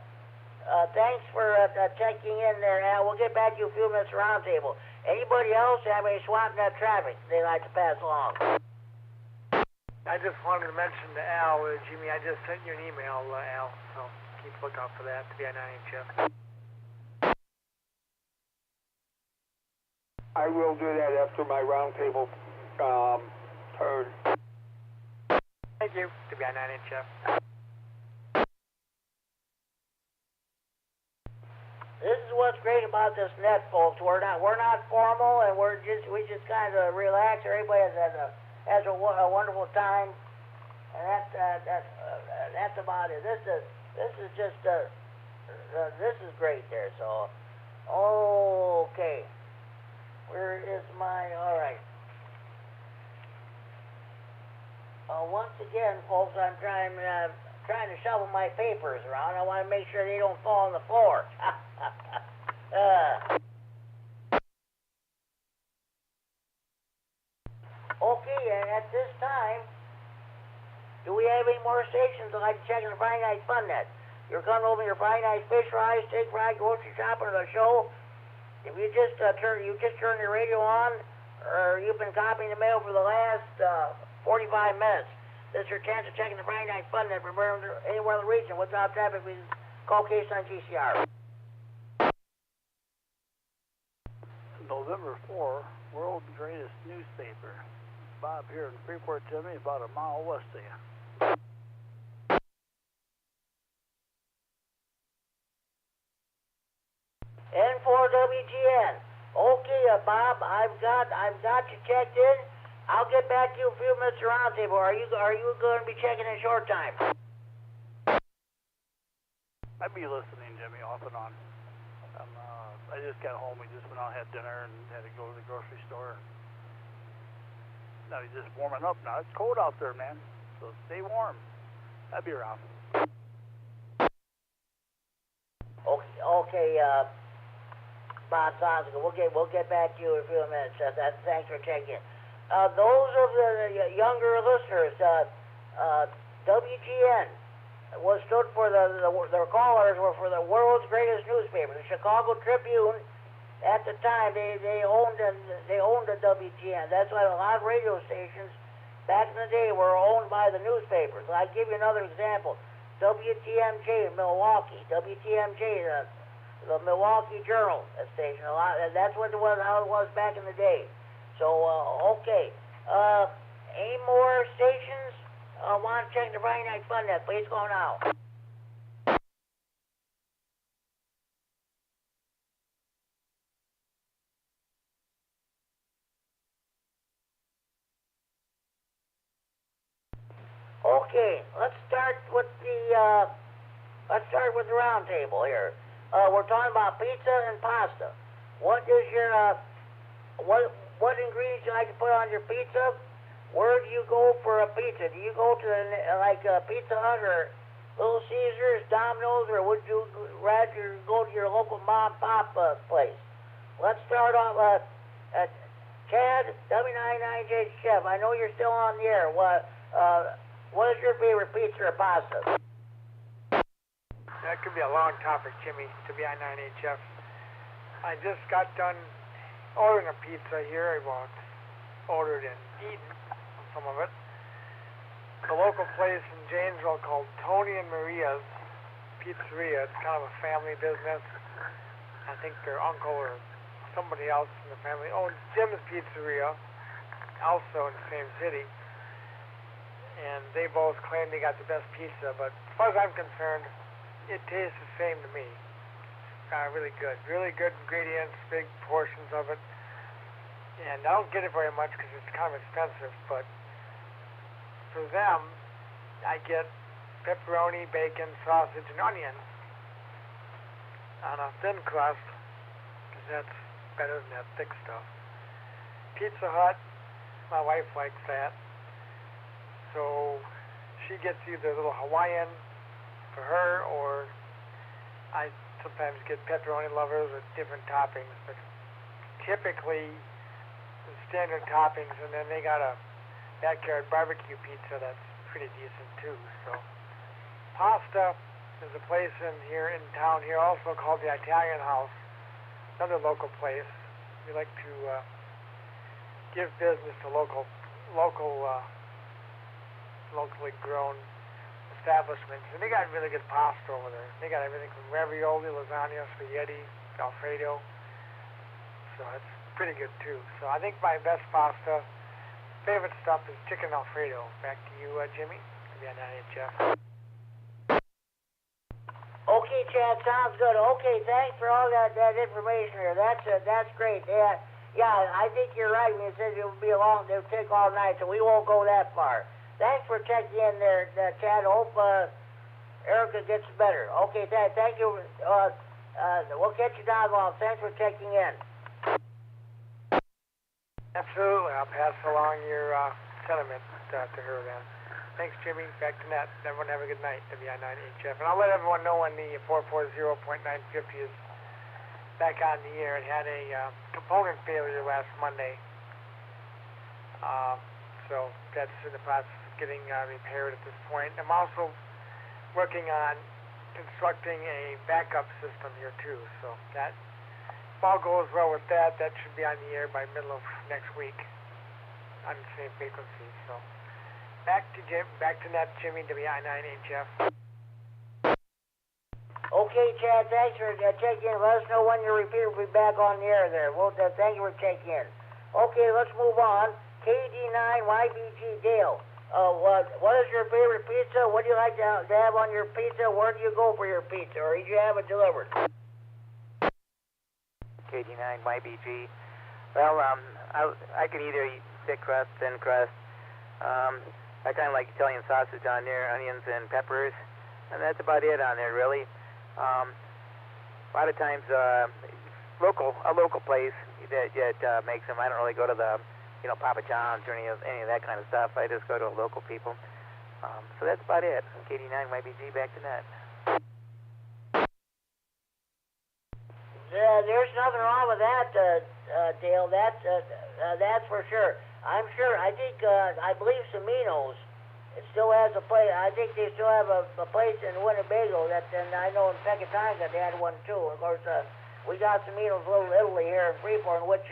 thanks for checking in there, Al. We'll get back to you a few minutes roundtable. Anybody else have any SWAT-net traffic they'd like to pass along? I just wanted to mention to Al, Jimmy, I just sent you an email, Al, so keep a lookout for that to be on IHF. I will do that after my roundtable turn. Thank you. To be on 9HF. This is what's great about this net, folks. We're not formal, and we just kind of relax. Everybody has a wonderful time, and that's about it. This is just this is great there. So, okay. Where is my, all right. Once again, folks, I'm trying to shovel my papers around. I want to make sure they don't fall on the floor. Okay, and at this time, do we have any more stations that like to check in the Friday Night Fun Net? You're coming over your Friday night fish fry, steak fry, grocery shopping, or the show. If you just turn your radio on, or you've been copying the mail for the last 45 minutes, this is your chance of checking the Friday Night Fun Net from anywhere in the region without traffic. We call K9 GCR. November 4, world's greatest newspaper. Bob here in Freeport, Jimmy, about a mile west of you. N4WGN. Okay, Bob, I've got you checked in. I'll get back to you a few minutes roundtable. Are you going to be checking in short time? I'd be listening, Jimmy, off and on. I just got home. We just went out and had dinner and had to go to the grocery store. Now he's just warming up now. It's cold out there, man. So stay warm. I'll be around. Okay, Bob, sounds good. We'll get back to you in a few minutes. Thanks for checking in. Those of the younger listeners, WGN stood for their callers were for the world's greatest newspaper, the Chicago Tribune. At the time, they owned the WGN. That's why a lot of radio stations back in the day were owned by the newspapers. I'll give you another example. WTMJ in Milwaukee. WTMJ, the Milwaukee Journal station. That's what it was, how it was back in the day. So, okay. Any more stations? Want to check the Friday Night Fun Net? Please go now. Okay, let's start with the round table here. We're talking about pizza and pasta. What is your what ingredients you like to put on your pizza? Where do you go for a pizza? Do you go to Pizza Hut or Little Caesars, Domino's, or would you rather go to your local mom and pop place? Let's start off. Chad, W9AXD Chef. I know you're still on the air. What is your favorite pizza or pasta? That could be a long topic, Jimmy, to be W9AXD. I just got done ordering a pizza here. I ordered in Eden, some of it. The local place in Janesville called Tony and Maria's Pizzeria. It's kind of a family business. I think their uncle or somebody else in the family owns Jim's Pizzeria, also in the same city. And they both claim they got the best pizza, but as far as I'm concerned, it tastes the same to me. Really good ingredients, big portions of it. And I don't get it very much because it's kind of expensive, but for them, I get pepperoni, bacon, sausage, and onion on a thin crust, because that's better than that thick stuff. Pizza Hut, my wife likes that, so she gets either a little Hawaiian for her, or I sometimes get pepperoni lovers with different toppings, but typically the standard toppings, and then they got a backyard barbecue pizza that's pretty decent too. So pasta, there's a place in town here also called the Italian House, another local place. We like to give business to locally grown establishments, and they got really good pasta over there. They got everything from ravioli, lasagna, spaghetti, Alfredo. So it's pretty good too. So I think my best pasta, favorite stuff is chicken Alfredo. Back to you, Jimmy. W9AXD. Okay, Chad, sounds good. Okay, thanks for all that information here. That's great. Yeah, I think you're right when you said it would take all night, so we won't go that far. Thanks for checking in there, Chad. Hope Erica gets better. Okay, thank you. We'll catch you down the line. Thanks for checking in. Absolutely. I'll pass along your sentiment to her then. Thanks, Jimmy. Back to net. Everyone have a good night. W9AXD. And I'll let everyone know when the 440.950 is back on the air. It had a component failure last Monday. So that's in the process of getting repaired at this point. I'm also working on constructing a backup system here too. So that, if all goes well with that, that should be on the air by middle of next week on the same frequency. So back to net, Jimmy, W9AXD. Okay, Chad, thanks for checking in. Let us know when your repeater will be back on the air there. Well, thank you for checking in. Okay, let's move on. KD9YBG Dale. What is your favorite pizza? What do you like to have on your pizza? Where do you go for your pizza, or did you have it delivered? KD9YBG. Well, I can either eat thick crust, thin crust. I kind of like Italian sausage on there, onions and peppers, and that's about it on there, really. A lot of times, a local place that makes them. I don't really go to the, Papa John's or any of that kind of stuff. I just go to local people. So that's about it. KD9YBG, back to net. There's nothing wrong with that, Dale. That's for sure. I believe Semino's, it still has a place. I think they still have a place in Winnebago and I know in Pecatanga they had one too. Of course, we got Semino's Little Italy here in Freeport, in which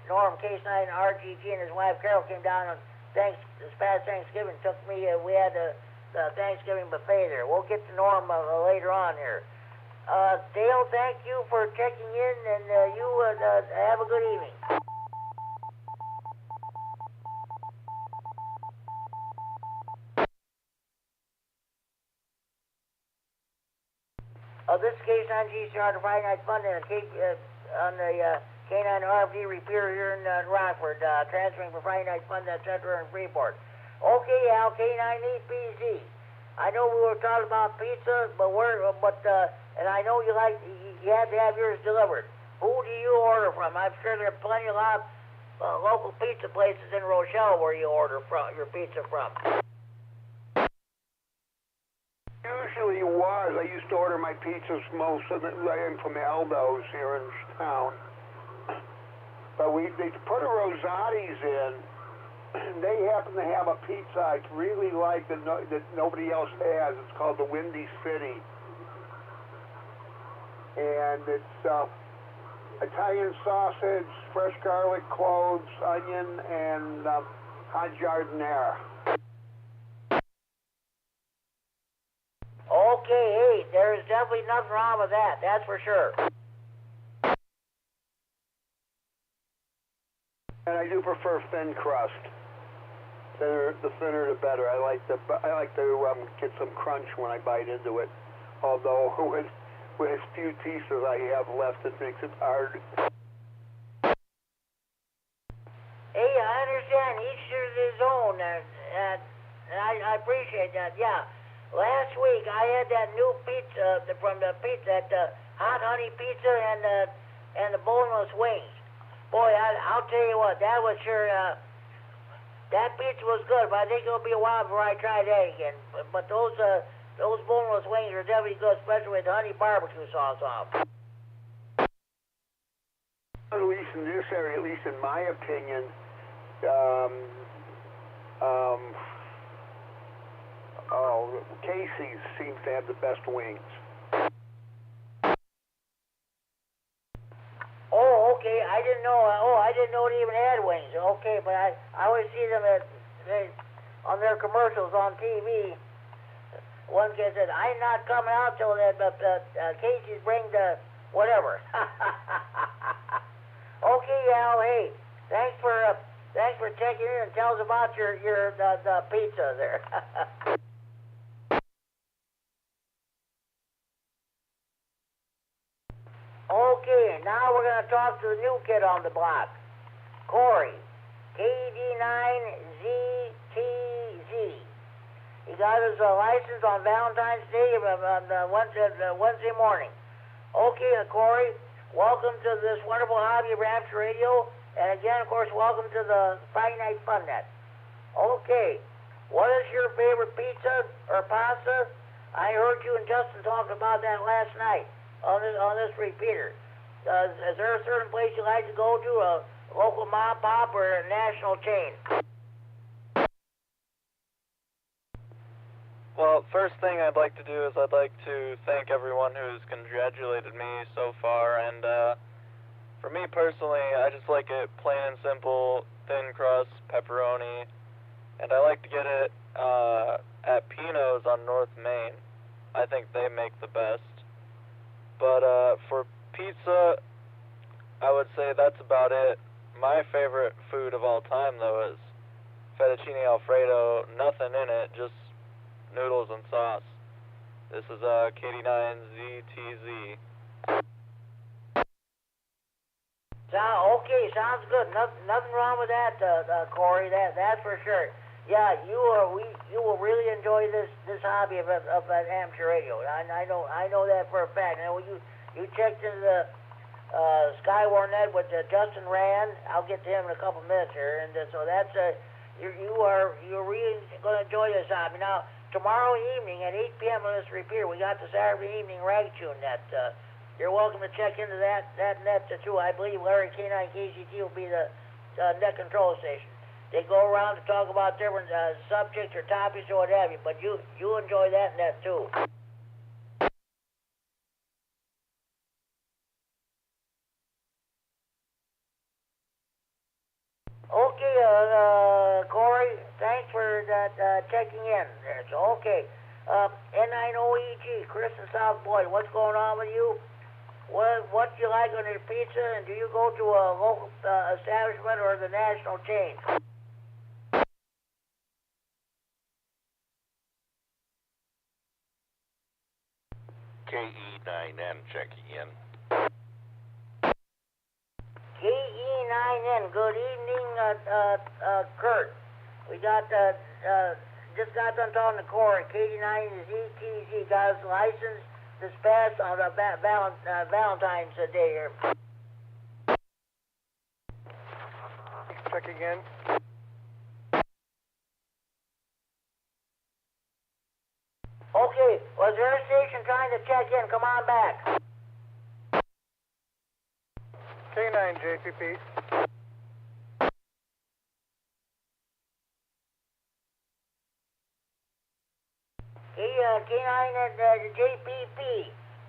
Norm K9RFD and his wife Carol came down on this past Thanksgiving. We had the Thanksgiving buffet there. We'll get to Norm later on here. Dale, thank you for checking in, and you have a good evening. This is K9GCR, the Friday Night Fun on the K9RFD Repeater here in Rockford, transferring for Friday Night Fun, etc. in Freeport. Okay, Al, K9RFD. I know we were talking about pizza, and I know you had to have yours delivered. Who do you order from? I'm sure there are plenty of local pizza places in Rochelle where you order your pizza from. Usually was. I used to order my pizzas most of them from Aldo's here in town. But they put a Rosati's in. They happen to have a pizza I really like that nobody else has. It's called the Windy City. And it's Italian sausage, fresh garlic cloves, onion, and hot jardinere. Okay, hey, there's definitely nothing wrong with that, that's for sure. And I do prefer thin crust. The thinner the better. I like to get some crunch when I bite into it. Although with as few pieces I have left, it makes it hard. Hey, I understand. Each to his own, and I appreciate that. Yeah. Last week I had that new pizza from the pizza, that hot honey pizza and the boneless wings. Boy, I'll tell you what, that was sure. That pizza was good, but I think it'll be a while before I try that again. But those boneless wings are definitely good, especially with honey barbecue sauce on them. At least in this area, at least in my opinion, Casey's seems to have the best wings. Oh, okay. I didn't know. I didn't know they even had wings. Okay, but I always see them on their commercials on TV. One kid said, "I'm not coming out till that, but Casey's bring the whatever." Okay, Al. Hey, thanks for checking in and tell us about the pizza there. Okay, now we're going to talk to the new kid on the block, Corey, KD9MED. He got his license on Valentine's Day on Wednesday morning. Okay, Corey, welcome to this wonderful hobby of Rapture Radio, and again, of course, welcome to the Friday Night Fun Net. Okay, what is your favorite pizza or pasta? I heard you and Justin talking about that last night on this repeater. Is there a certain place you like to go to, a local mom pop or a national chain? Well, first thing I'd like to do is I'd like to thank everyone who's congratulated me so far, and for me personally, I just like it plain and simple, thin crust, pepperoni, and I like to get it at Pino's on North Main. I think they make the best. But for pizza, I would say that's about it. My favorite food of all time, though, is fettuccine alfredo. Nothing in it, just noodles and sauce. This is KD9ZTZ. Okay, sounds good. Nothing wrong with that, Corey. That's for sure. Yeah, you will really enjoy this hobby of amateur radio. I know that for a fact. Now you checked into the Skywar Net with Justin Rand. I'll get to him in a couple minutes here, and so that's you're really going to enjoy this hobby. Now tomorrow evening at 8 p.m. on this repeater, we got the Saturday evening rag tune net. You're welcome to check into that net too. I believe Larry K9KCT will be the net control station. They go around to talk about different subjects or topics or what have you, but you enjoy that net too. Okay, Corey, thanks for checking in there. So, okay, N9OEG, Chris and South Boyd, what's going on with you? What do you like on your pizza, and do you go to a local establishment or the national chain? KE9N checking in. KE9N, good evening, Kurt. We got just got done talking to Corey. KD9MED got his license this past on Valentine's Day here. Check again. Okay, was your station trying to check in? Come on back. K9JPP. K9JPP.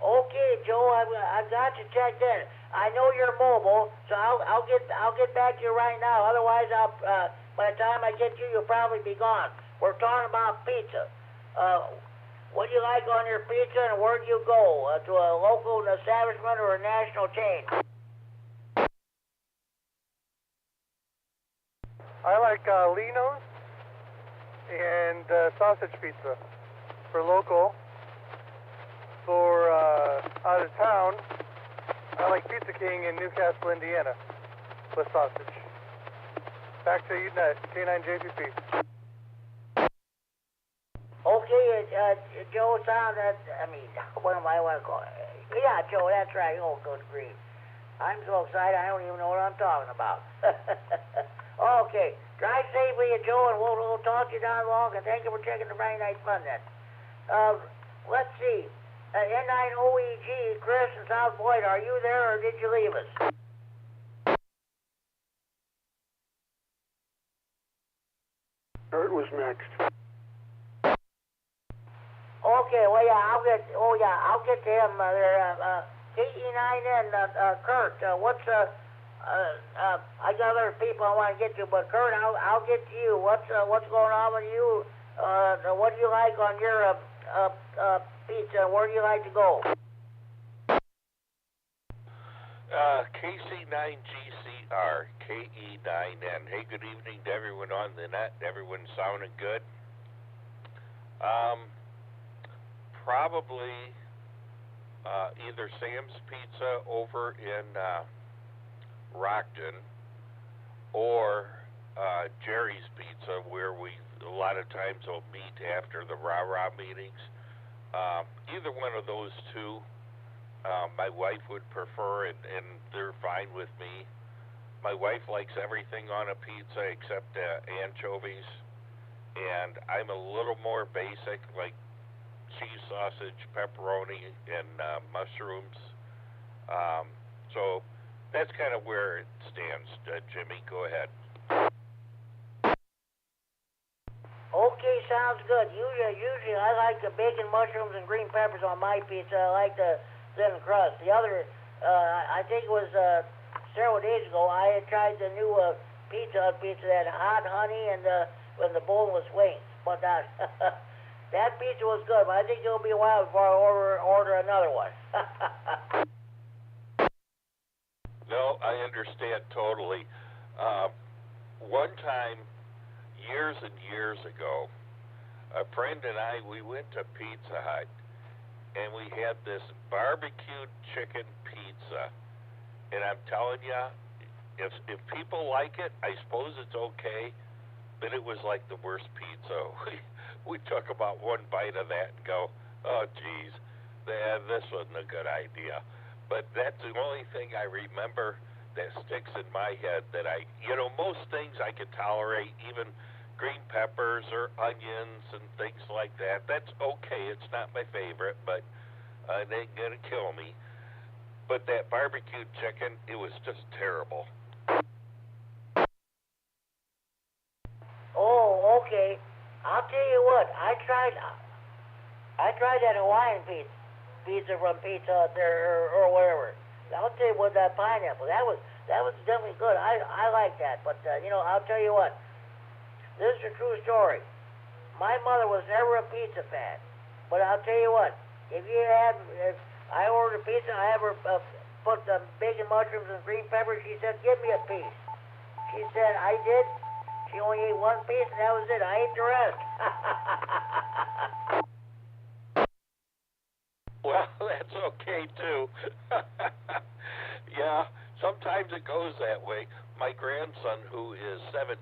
Okay, Joe, I got you checked in. I know you're mobile, so I'll get back to you right now. Otherwise, by the time I get to you, you'll probably be gone. We're talking about pizza. What do you like on your pizza, and where do you go? To a local establishment or a national chain? I like Lino's and sausage pizza for local. For out of town, I like Pizza King in Newcastle, Indiana, with sausage. Back to you, K9JPP. Okay, Joe, what am I want to call it? Yeah, Joe, that's right. Oh, good grief. I'm so excited, I don't even know what I'm talking about. Okay, drive safely, Joe, and we'll talk to you down the road, and thank you for checking the Friday Night Fun then. Let's see. N9OEG, Chris in South Boyd, are you there or did you leave us? Kurt was next. Okay, well, yeah, I'll get to him there. KD9N, Kurt, I got other people I want to get to, but Kurt, I'll get to you. What's going on with you? What do you like on your pizza? Where do you like to go? KC9GCR, KE9N. Hey, good evening to everyone on the net. Everyone's sounding good. Probably either Sam's Pizza over in Rockton or Jerry's Pizza, where we a lot of times will meet after the rah-rah meetings. Either one of those two, my wife would prefer, and they're fine with me. My wife likes everything on a pizza except anchovies, and I'm a little more basic, like cheese, sausage, pepperoni, and mushrooms. So that's kind of where it stands. Jimmy, go ahead. Okay, sounds good. Usually I like the bacon, mushrooms, and green peppers on my pizza. I like the thin crust. The other, I think it was several days ago, I had tried the new pizza that had hot honey and the boneless wings. But that pizza was good, but I think it'll be a while before I order another one. No, I understand totally. One time, years and years ago, a friend and I, we went to Pizza Hut, and we had this barbecued chicken pizza. And I'm telling you, if people like it, I suppose it's okay, but it was like the worst pizza. We took about one bite of that and go, oh, geez, this wasn't a good idea. But that's the only thing I remember that sticks in my head that most things I could tolerate, even green peppers or onions and things like that. That's okay. It's not my favorite, but it ain't gonna kill me. But that barbecued chicken, it was just terrible. Oh, okay. I'll tell you what. I tried that Hawaiian pizza from Pizza Hut there or wherever. I'll tell you what, that pineapple. That was definitely good. I like that. But I'll tell you what. This is a true story. My mother was never a pizza fan, but I'll tell you what. If I ordered a pizza, I have her put the bacon, mushrooms, and green peppers. She said, "Give me a piece." She said, "I did." She only ate one piece, and that was it. I ate the rest. Well, that's okay too. Yeah, sometimes it goes that way. My grandson, who is 17,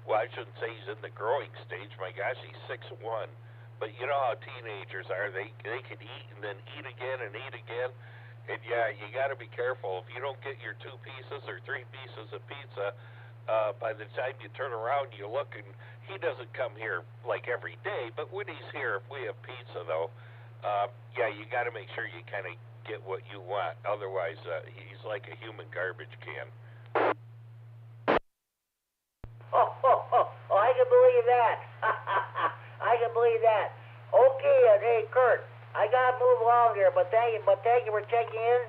well, I shouldn't say he's in the growing stage. My gosh, he's 6'1". But you know how teenagers are. They can eat and then eat again and eat again. And yeah, you got to be careful. If you don't get your 2 pieces or 3 pieces of pizza, by the time you turn around, you look, and he doesn't come here like every day. But when he's here, if we have pizza, though, yeah, you got to make sure you kind of get what you want. Otherwise, he's like a human garbage can. Oh, I can believe that. I can believe that. Okay, hey, Kurt, I gotta move along here, but thank you for checking in.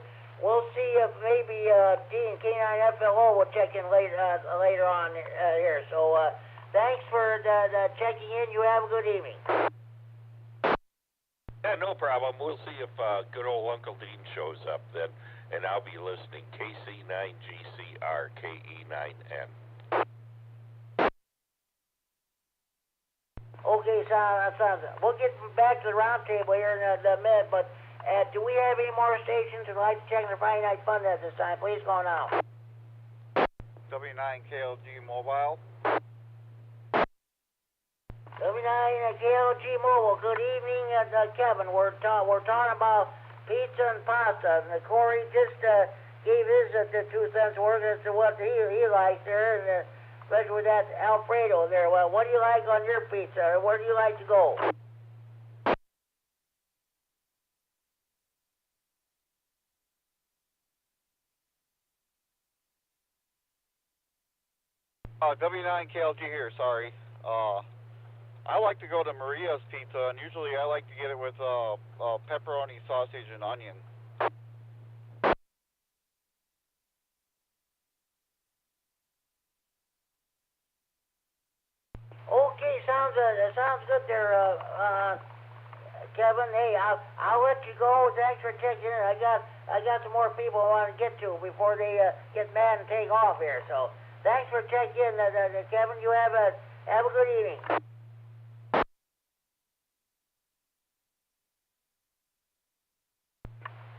We'll see if maybe Dean K9FLO will check in later on here. So thanks for the checking in. You have a good evening. Yeah, no problem. We'll see if good old Uncle Dean shows up then, and I'll be listening. KC9GCR KE9N. Okay, sounds. We'll get back to the round table here in a minute, but do we have any more stations who'd like to check the Friday Night Fun at this time? Please go now. W9KLG Mobile. W9KLG Mobile. Good evening, Kevin. We're talking about pizza and pasta. And Corey just gave his 2 cents worth as to what he likes there, and especially with that Alfredo there. Well, what do you like on your pizza, or where do you like to go? W9KLG here, sorry. I like to go to Maria's Pizza, and usually I like to get it with pepperoni, sausage, and onion. Okay, sounds good there, Kevin. Hey, I'll let you go. Thanks for checking in. I got some more people I want to get to before they get mad and take off here. So thanks for checking in, Kevin. You have a good evening.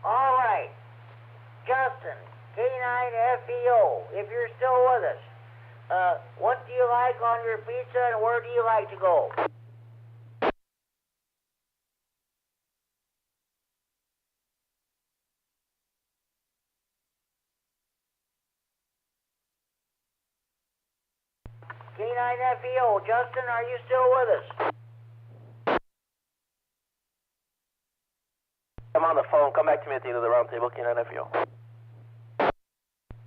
All right, Justin, K9FEO, if you're still with us. What do you like on your pizza, and where do you like to go? K9FEO, Justin, are you still with us? I'm on the phone. Come back to me at the end of the round table, K9FEO.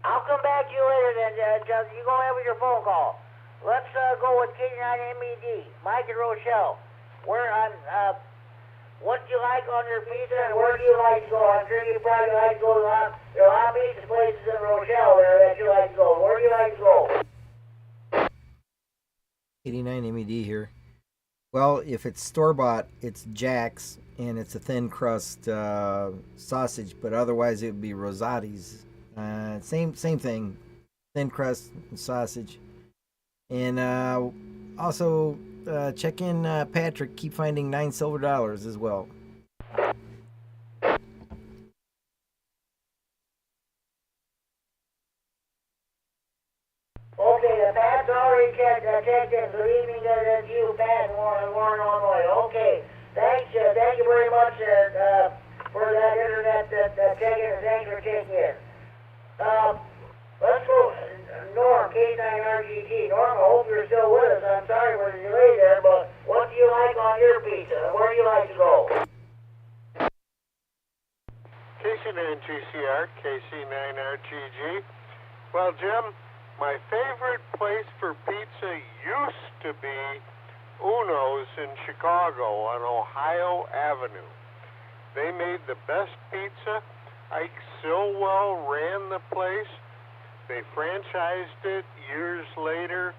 I'll come back to you later then, Justin. You go ahead with your phone call. Let's go with KD9MED, Mike and Rochelle. What do you like on your pizza, and where do you like to go? I'm sure you probably like to go to there are a lot of pizza places in Rochelle there that you like to go. Where do you like to go? KD9MED here. Well, if it's store-bought, it's Jack's, and it's a thin crust sausage, but otherwise it would be Rosati's. Same thing, thin crust sausage. And also check in Patrick. Keep finding $9 silver as well. Okay, Pat's already checked in. Good evening to you, Pat, in Warren, Illinois. Okay, thank you very much for that internet check-in, and thanks for checking in. Let's go, Norm, K9RGT. Norm, I hope you're still with us. I'm sorry for the delay there, but what do you like on your pizza, and where do you like to go? KC9GCR, KC9RGG. Well, Jim, my favorite place for pizza used to be Uno's in Chicago on Ohio Avenue. They made the best pizza. Ike Silwell ran the place. They franchised it years later,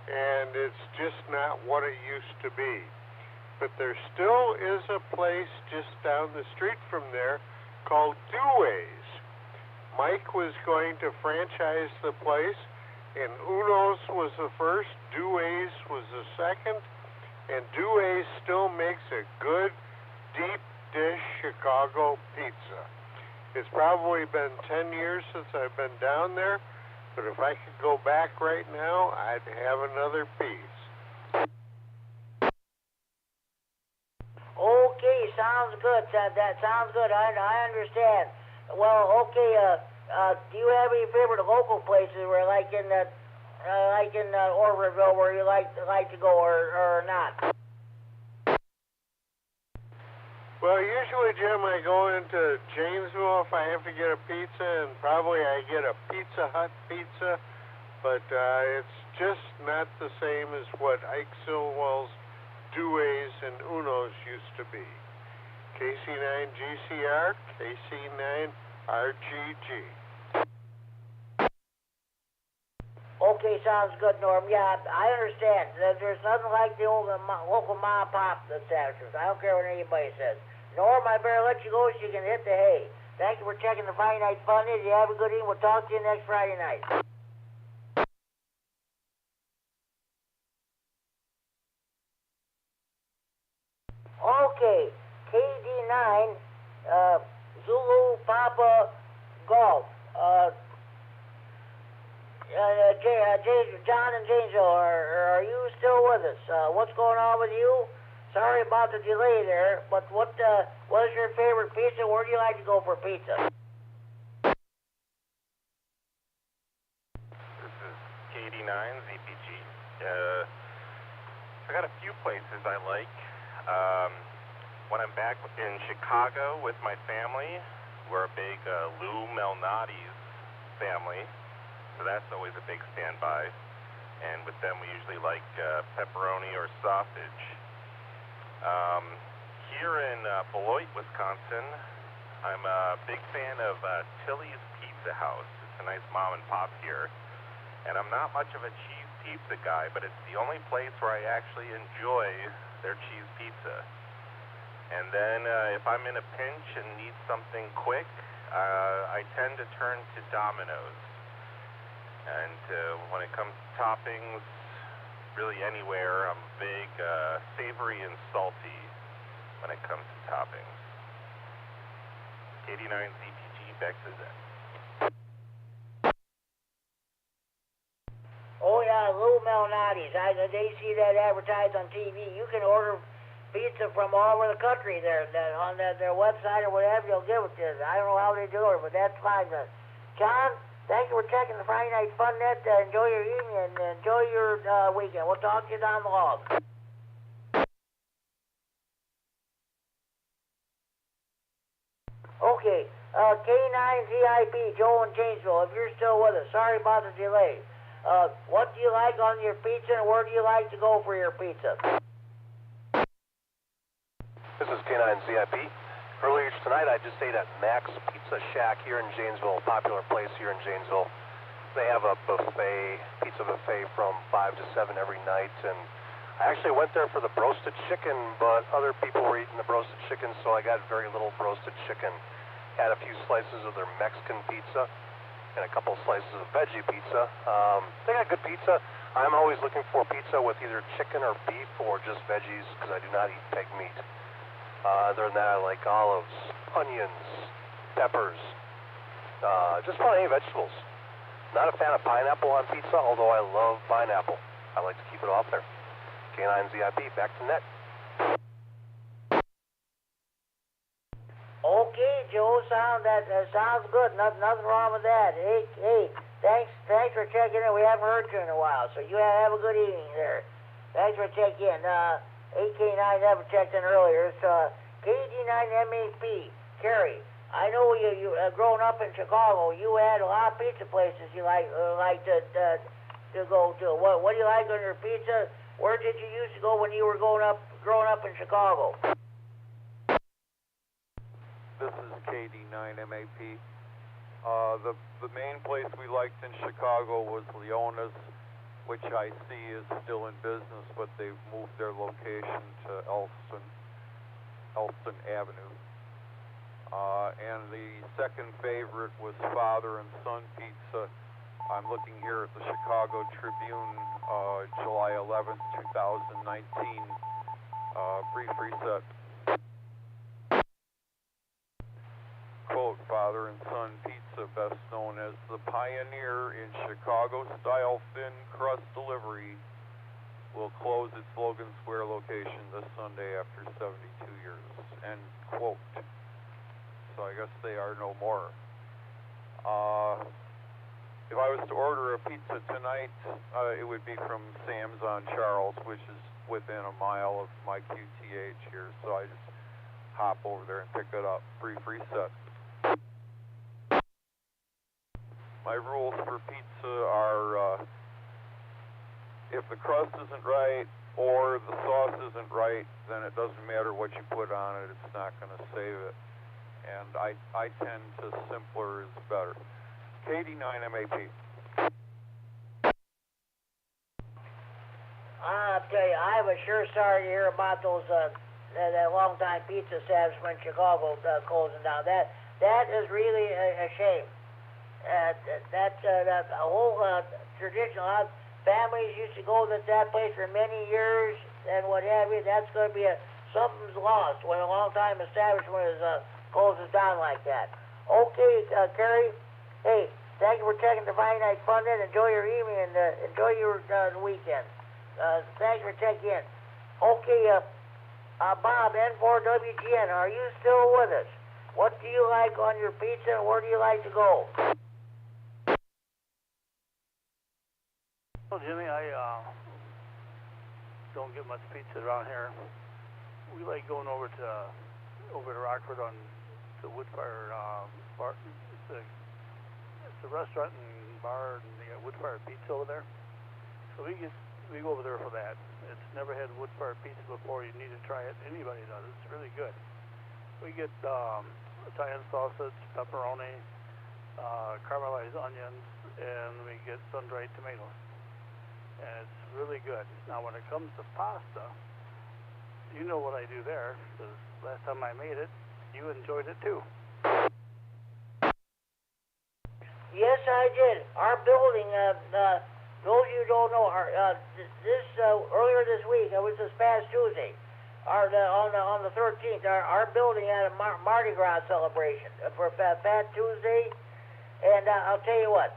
and it's just not what it used to be. But there still is a place just down the street from there called Dewey's. Mike was going to franchise the place, and Uno's was the first, Dewey's was the second, and Dewey's still makes a good, deep dish Chicago pizza. It's probably been 10 years since I've been down there, but if I could go back right now, I'd have another piece. Okay, sounds good. That sounds good. I understand. Well, okay. Do you have any favorite local places where, like in Orfordville, where you like to go, or not? Well, usually, Jim, I go into Janesville if I have to get a pizza, and probably I get a Pizza Hut pizza, but it's just not the same as what Ike Silwell's Duets and Unos used to be. KC9GCR, KC9RGG. Okay, sounds good, Norm. Yeah, I understand. There's nothing like the old local mom and pop establishments. I don't care what anybody says. Norm, I better let you go so you can hit the hay. Thank you for checking the Friday Night Fun. You have a good evening. We'll talk to you next Friday night. Okay, KD9, Zulu Papa Golf. John and Janesville, are you still with us? What's going on with you? Sorry about the delay there, but what is your favorite pizza? Where do you like to go for pizza? This is KD9ZPG. I got a few places I like. When I'm back in Chicago with my family, we're a big Lou Malnati's family, so that's always a big standby. And with them, we usually like pepperoni or sausage. Here in Beloit, Wisconsin, I'm a big fan of Tilly's Pizza House. It's a nice mom and pop here. And I'm not much of a cheese pizza guy, but it's the only place where I actually enjoy their cheese pizza. And then if I'm in a pinch and need something quick, I tend to turn to Domino's. And when it comes to toppings, really anywhere, I'm big savory and salty when it comes to toppings. KD9ZPG, back to that. Oh yeah, Lou Malnati's. They see that advertised on TV. You can order pizza from all over the country there on their website or whatever. You'll get it to. I don't know how they do it, but that's fine. John, thank you for checking the Friday Night Fun Net. Enjoy your evening and enjoy your weekend. We'll talk to you down the log. Okay, K9ZIP, Joe in Janesville, if you're still with us, sorry about the delay. What do you like on your pizza, and where do you like to go for your pizza? This is K9ZIP. Earlier tonight, I just ate at Max Pizza Shack here in Janesville, a popular place here in Janesville. They have a pizza buffet from 5 to 7 every night, and I actually went there for the broasted chicken, but other people were eating the broasted chicken, so I got very little broasted chicken. Had a few slices of their Mexican pizza and a couple slices of veggie pizza. They got good pizza. I'm always looking for pizza with either chicken or beef or just veggies because I do not eat pig meat. Other than that, I like olives, onions, peppers, just about any vegetables. Not a fan of pineapple on pizza, although I love pineapple. I like to keep it off there. K9ZIP, back to net. Okay, Joe, that sounds good. Nothing wrong with that. Hey, thanks for checking in. We haven't heard you in a while, so you have a good evening there. Thanks for checking in. AK9 never checked in earlier. It's KD9MED, Kerry. I know you growing up in Chicago, you had a lot of pizza places you like to go to. What do you like on your pizza? Where did you used to go when you were growing up in Chicago? This is KD9MED. The main place we liked in Chicago was Leona's, which I see is still in business, but they've moved their location to Elston Avenue. And the second favorite was Father and Son Pizza. I'm looking here at the Chicago Tribune, July 11th, 2019. Brief reset. Quote, Father and Son Pizza Pizza, best known as the pioneer in Chicago-style thin crust delivery, will close its Logan Square location this Sunday after 72 years, end quote. So I guess they are no more. If I was to order a pizza tonight, it would be from Sam's on Charles, which is within a mile of my QTH here, so I just hop over there and pick it up. Brief reset. My rules for pizza are if the crust isn't right or the sauce isn't right, then it doesn't matter what you put on it, it's not going to save it. And I tend to simpler is better. KD9MED. I'll tell you, I was sure sorry to hear about those that long-time pizza establishment in Chicago closing down. That is really a shame. That's a whole tradition. A lot of families used to go to that place for many years and what have you. That's going to be something's lost when a long-time establishment closes down like that. Okay, Kerry. Hey, thank you for checking the Friday Night Fun Net. Enjoy your evening and enjoy your weekend. Thanks for checking in. Okay, Bob, N4WGN, are you still with us? What do you like on your pizza and where do you like to go? Well, Jimmy, I don't get much pizza around here. We like going over to Rockford on the Woodfire bar. It's a restaurant and bar, and they got Woodfire pizza over there. So we go over there for that. It's never had Woodfire pizza before. You need to try it. Anybody does. It's really good. We get Italian sausage, pepperoni, caramelized onions, and we get sun-dried tomatoes. And it's really good. Now, when it comes to pasta, you know what I do there, because last time I made it, you enjoyed it too. Yes, I did. Our building, those of you who don't know, earlier this week, it was this past Tuesday, on the 13th, our building had a Mardi Gras celebration for Fat Tuesday, and I'll tell you what,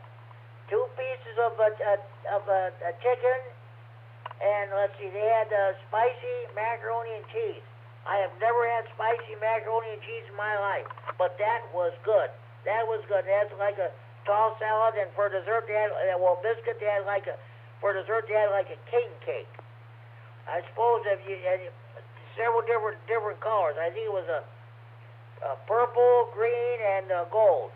2 pieces of a chicken, and let's see, they had spicy macaroni and cheese. I have never had spicy macaroni and cheese in my life, but that was good. That was good. That's like a tall salad, and for dessert they had biscuit. They had for dessert they had like a king cake. I suppose if you had several different colors. I think it was a purple, green, and gold.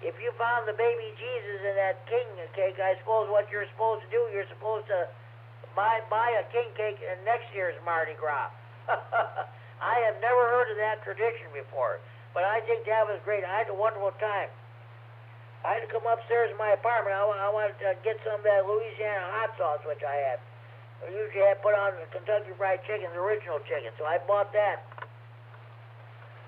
If you found the baby Jesus in that king cake, I suppose what you're supposed to do, you're supposed to buy a king cake in next year's Mardi Gras. I have never heard of that tradition before, but I think that was great. I had a wonderful time. I had to come upstairs in my apartment. I wanted to get some of that Louisiana hot sauce, which I have. I usually have put on the Kentucky Fried Chicken, the original chicken, so I bought that.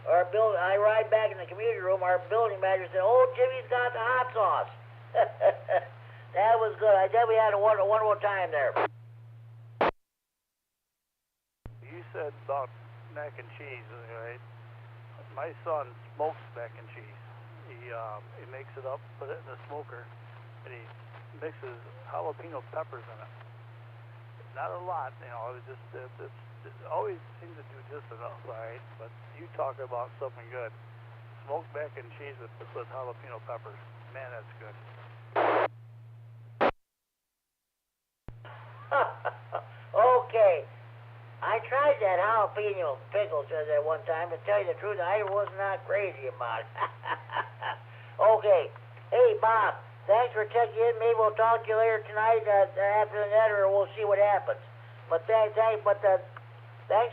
I ride back in the community room. Our building manager said, "Oh, Jimmy's got the hot sauce." That was good. I definitely had a wonderful time there. You said about mac and cheese, right? My son smokes mac and cheese. He makes it up, put it in the smoker, and he mixes jalapeno peppers in it. Not a lot, you know. It always seems to do just enough, right? But you talk about something good. Smoked mac and cheese with jalapeno peppers. Man, that's good. Okay. I tried that jalapeno pickles at one time. To tell you the truth, I was not crazy about it. Okay. Hey, Bob, thanks for checking in. Maybe we'll talk to you later tonight after the net, or we'll see what happens. But thanks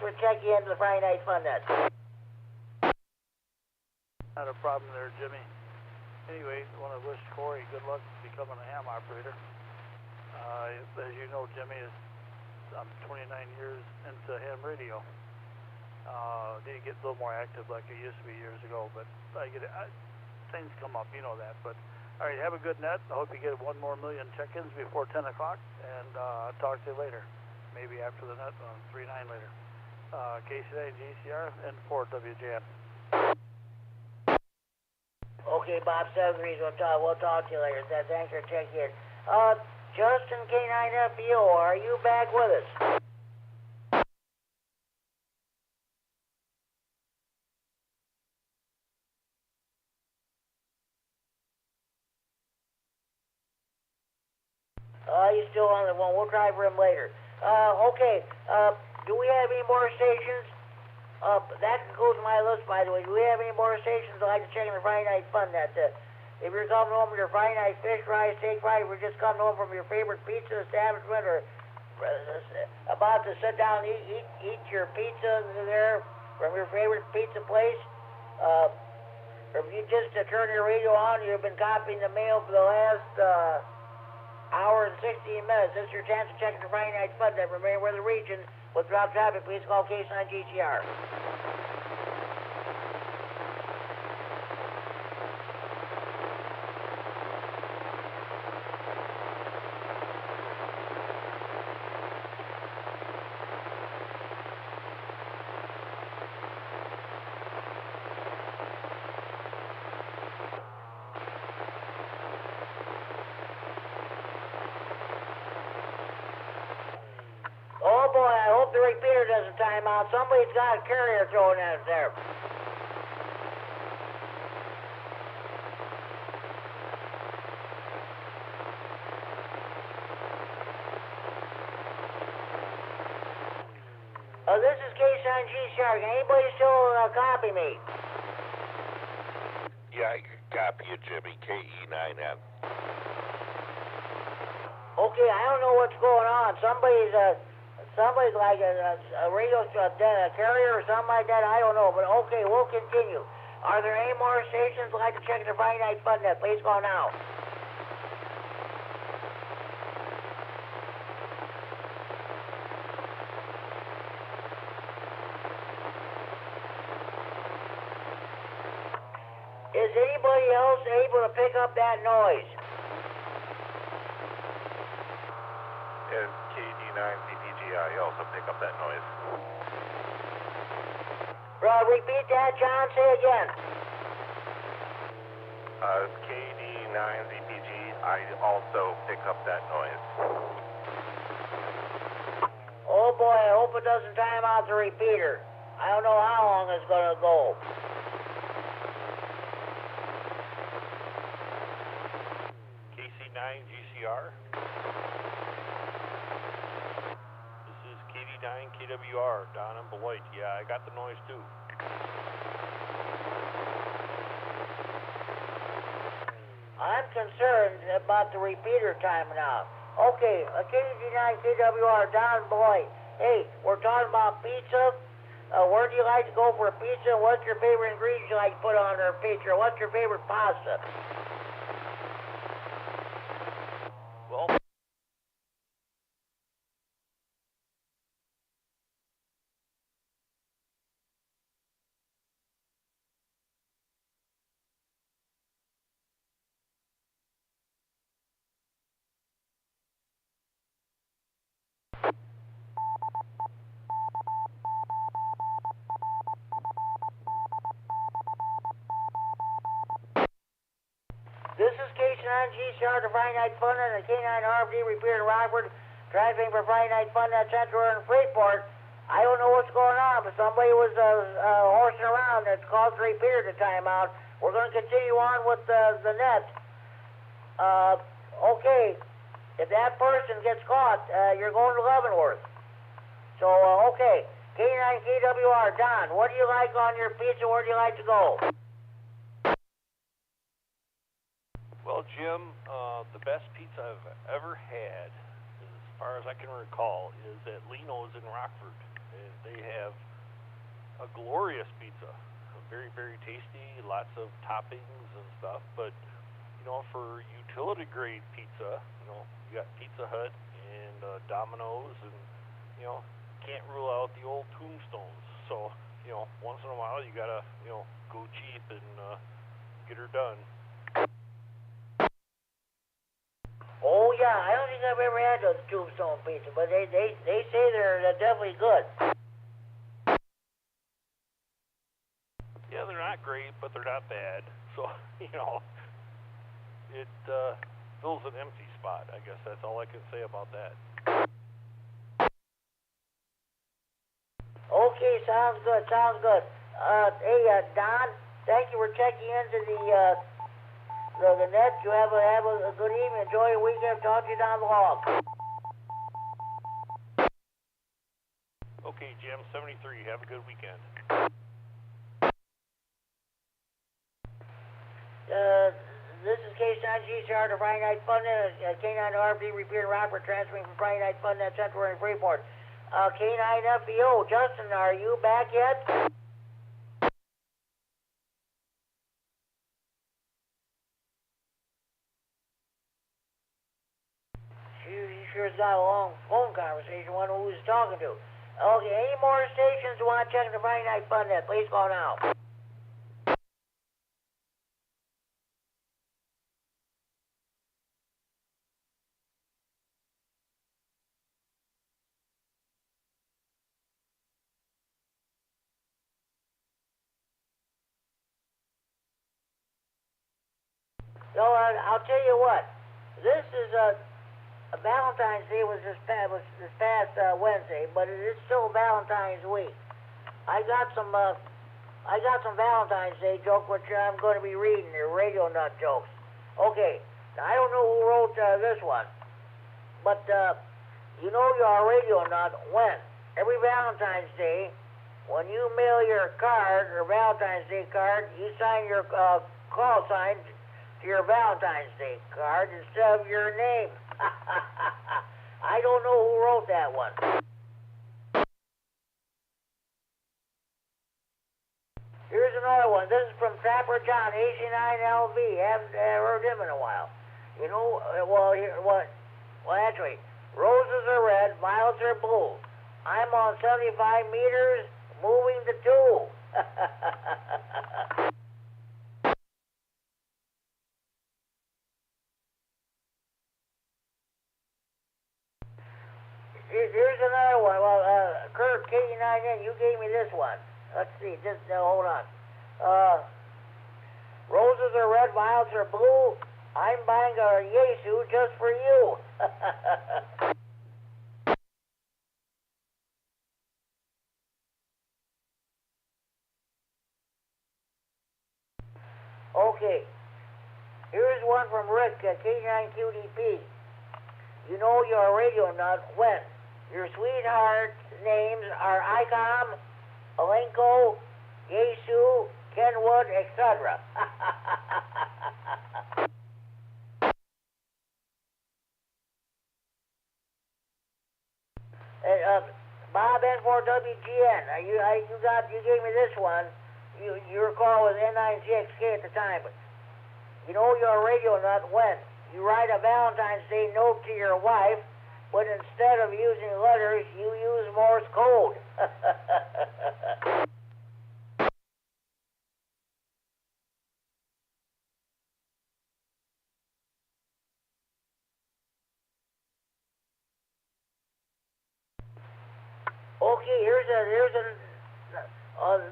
for checking in to the Friday Night Fun Net. Not a problem there, Jimmy. Anyway, I want to wish Corey good luck becoming a ham operator. As you know, Jimmy, I'm 29 years into ham radio. Need to get a little more active like I used to be years ago, but things come up, you know that. But all right, have a good net. I hope you get 1 more million check-ins before 10 o'clock, and I'll talk to you later. Maybe after the net on 3-9 later. KC9 GCR and 4WJN. Okay. Okay, Bob 73, we'll talk to you later. Thanks for checking in. Justin K9FDO, are you back with us? He's still on the one. We'll try for him later. Okay, do we have any more stations? That concludes my list, by the way. Do we have any more stations I'd like to check in the Friday Night Fun? If you're coming home from your Friday night fish fry, steak fry, if you're just coming home from your favorite pizza establishment, or about to sit down and eat your pizza there from your favorite pizza place, or if you just turn your radio on, you've been copying the mail for the last hour and 16 minutes. This is your chance to check in the Friday Night Fun that remain where the region with drop traffic. Please call K9 GCR. Oh boy, I hope the repeater doesn't time out. Somebody's got a carrier thrown at us there. This is K9 GCR. Can anybody still copy me? Yeah, I can copy you, Jimmy. KE9M. Okay, I don't know what's going on. Somebody's like a radio carrier or something like that. I don't know, but okay, we'll continue. Are there any more stations that like to check the Friday Night Fun net? Please call now. Is anybody else able to pick up that noise? And KD9MED, I also pick up that noise. Repeat that, John. Say again. KD9MED, I also pick up that noise. Oh boy, I hope it doesn't time out the repeater. I don't know how long it's going to go. KC9 GCR. This is KD9 KWR, Don and Beloit. Yeah, I got the noise too. I'm concerned about the repeater timing out. Okay, KD9 KWR, Don and Beloit. Hey, we're talking about pizza. Where do you like to go for a pizza? What's your favorite ingredient you like to put on your pizza? What's your favorite pasta? Well, This is K9 GCR, the Friday Night Fun, and the K9RFD Repeater in Rockford, transmitting for Friday Night Fun at Central and Freeport. I don't know what's going on, but somebody was horsing around that's caused the repeater to time out. We're going to continue on with the net. Okay, if that person gets caught, you're going to Leavenworth. So, okay, K9 KWR, Don, what do you like on your pizza? Where do you like to go? well, Jim, the best pizza I've ever had, as far as I can recall, is at Lino's in Rockford. They have a glorious pizza, very, very tasty, lots of toppings and stuff. But you know, for utility grade pizza, you know, you got Pizza Hut and Domino's, and you know, can't rule out the old Tombstones. So you know, once in a while you gotta, you know, go cheap and get her done. Oh yeah, I don't think I've ever had those Tombstone pizza, but they say they're definitely good. Yeah, they're not not great, but they're not bad. So, you know, it fills an empty spot. I guess that's all I can say about that. Okay, sounds good, sounds good. Hey, Don, thank you for checking into the net. You have a good evening. Enjoy your weekend. Talk to you down the hall. Okay, Jim, 73. Have a good weekend. This is K9GCR to Friday Night Funnet, K9RFD Repeater Rockford, transferring from Friday Night Funnet Central and Freeport. K9FBO, Justin, are you back yet? He sure's got a long phone conversation, wonder who he's talking to. Okay, any more stations who want to check the Friday Night Funnet, please call now. So I'll tell you what. This is Valentine's Day was this past Wednesday, but it is still Valentine's week. I got some Valentine's Day jokes which I'm going to be reading. They're radio nut jokes. Okay, now, I don't know who wrote this one, but you know you're a radio nut when every Valentine's Day, when you mail your card or Valentine's Day card, you sign your call sign to your Valentine's Day card instead of your name. I don't know who wrote that one. Here's another one. This is from Trapper John, AC9LV. Haven't heard him in a while. You know, actually, roses are red, violets are blue. I'm on 75 meters, moving to 2. Here's another one. Well, Kurt, KD9MED, you gave me this one. Let's see. Just hold on. Roses are red, violets are blue. I'm buying a Yesu just for you. Okay. Here's one from Rick at K9QDP. You know you're a radio nut when your sweetheart names are Icom, Alenko, Yesu, Kenwood, etc. Bob N4WGN, you gave me this one. Your call was N9CXK at the time, but you know you're a radio nut when you write a Valentine's Day note to your wife, but instead of using letters, you use Morse code. Okay,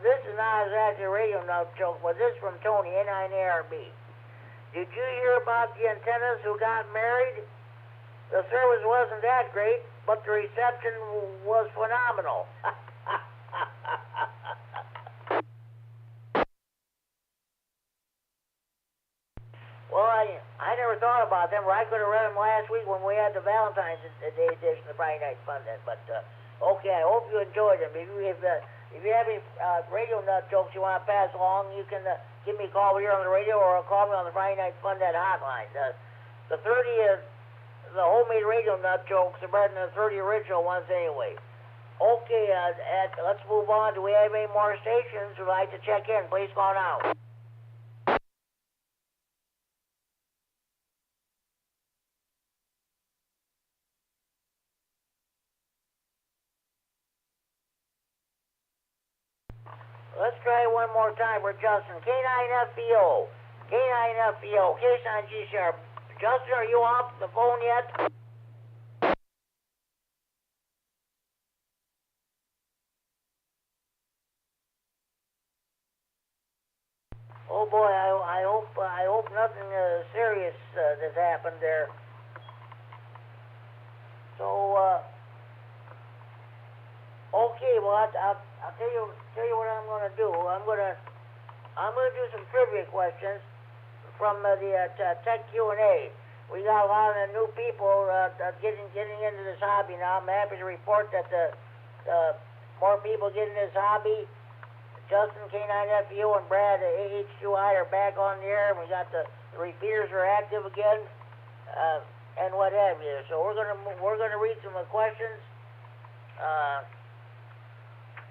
this is not exactly a radio nut joke, but this is from Tony, K9ARFD. Did you hear about the antennas who got married? The service wasn't that great, but the reception was phenomenal. Well, I never thought about them, or I could have read them last week when we had the Valentine's Day edition of Friday Night Fun then, but okay, I hope you enjoyed them. If you have any radio nut jokes you want to pass along, you can give me a call here on the radio or call me on the Friday Night Fun Net hotline. The 30 the homemade radio nut jokes are better than the 30 original ones anyway. Okay, let's move on. Do we have any more stations who'd like to check in? Please call now. Let's try one more time for Justin. K9FBO. K9FBO. K9GCR. Justin, are you off the phone yet? Oh boy, I hope nothing serious has happened there. So, okay, well I'll tell you what I'm gonna do. I'm gonna do some trivia questions from the Tech Q&A. We got a lot of new people getting into this hobby now. I'm happy to report that the more people get in this hobby. Justin, K9FU, and Brad H2I are back on the air. We got the repeaters are active again, and what have you. So we're gonna read some questions.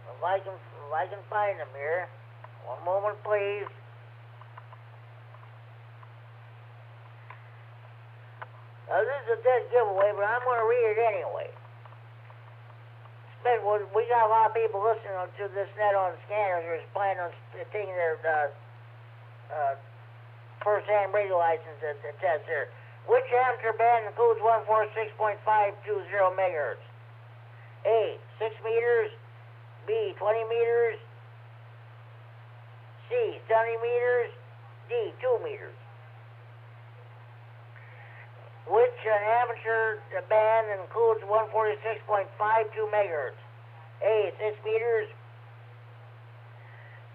If I can find them here. One moment, please. Now this is a dead giveaway, but I'm gonna read it anyway. We got a lot of people listening to this net on scanners who are planning on taking their first-hand radio license at the test here. Which amateur band includes 146.520 megahertz? A, 6 meters. B, 20 meters. C, 70 meters. D, 2 meters. Which amateur band includes 146.52 megahertz? A, 6 meters.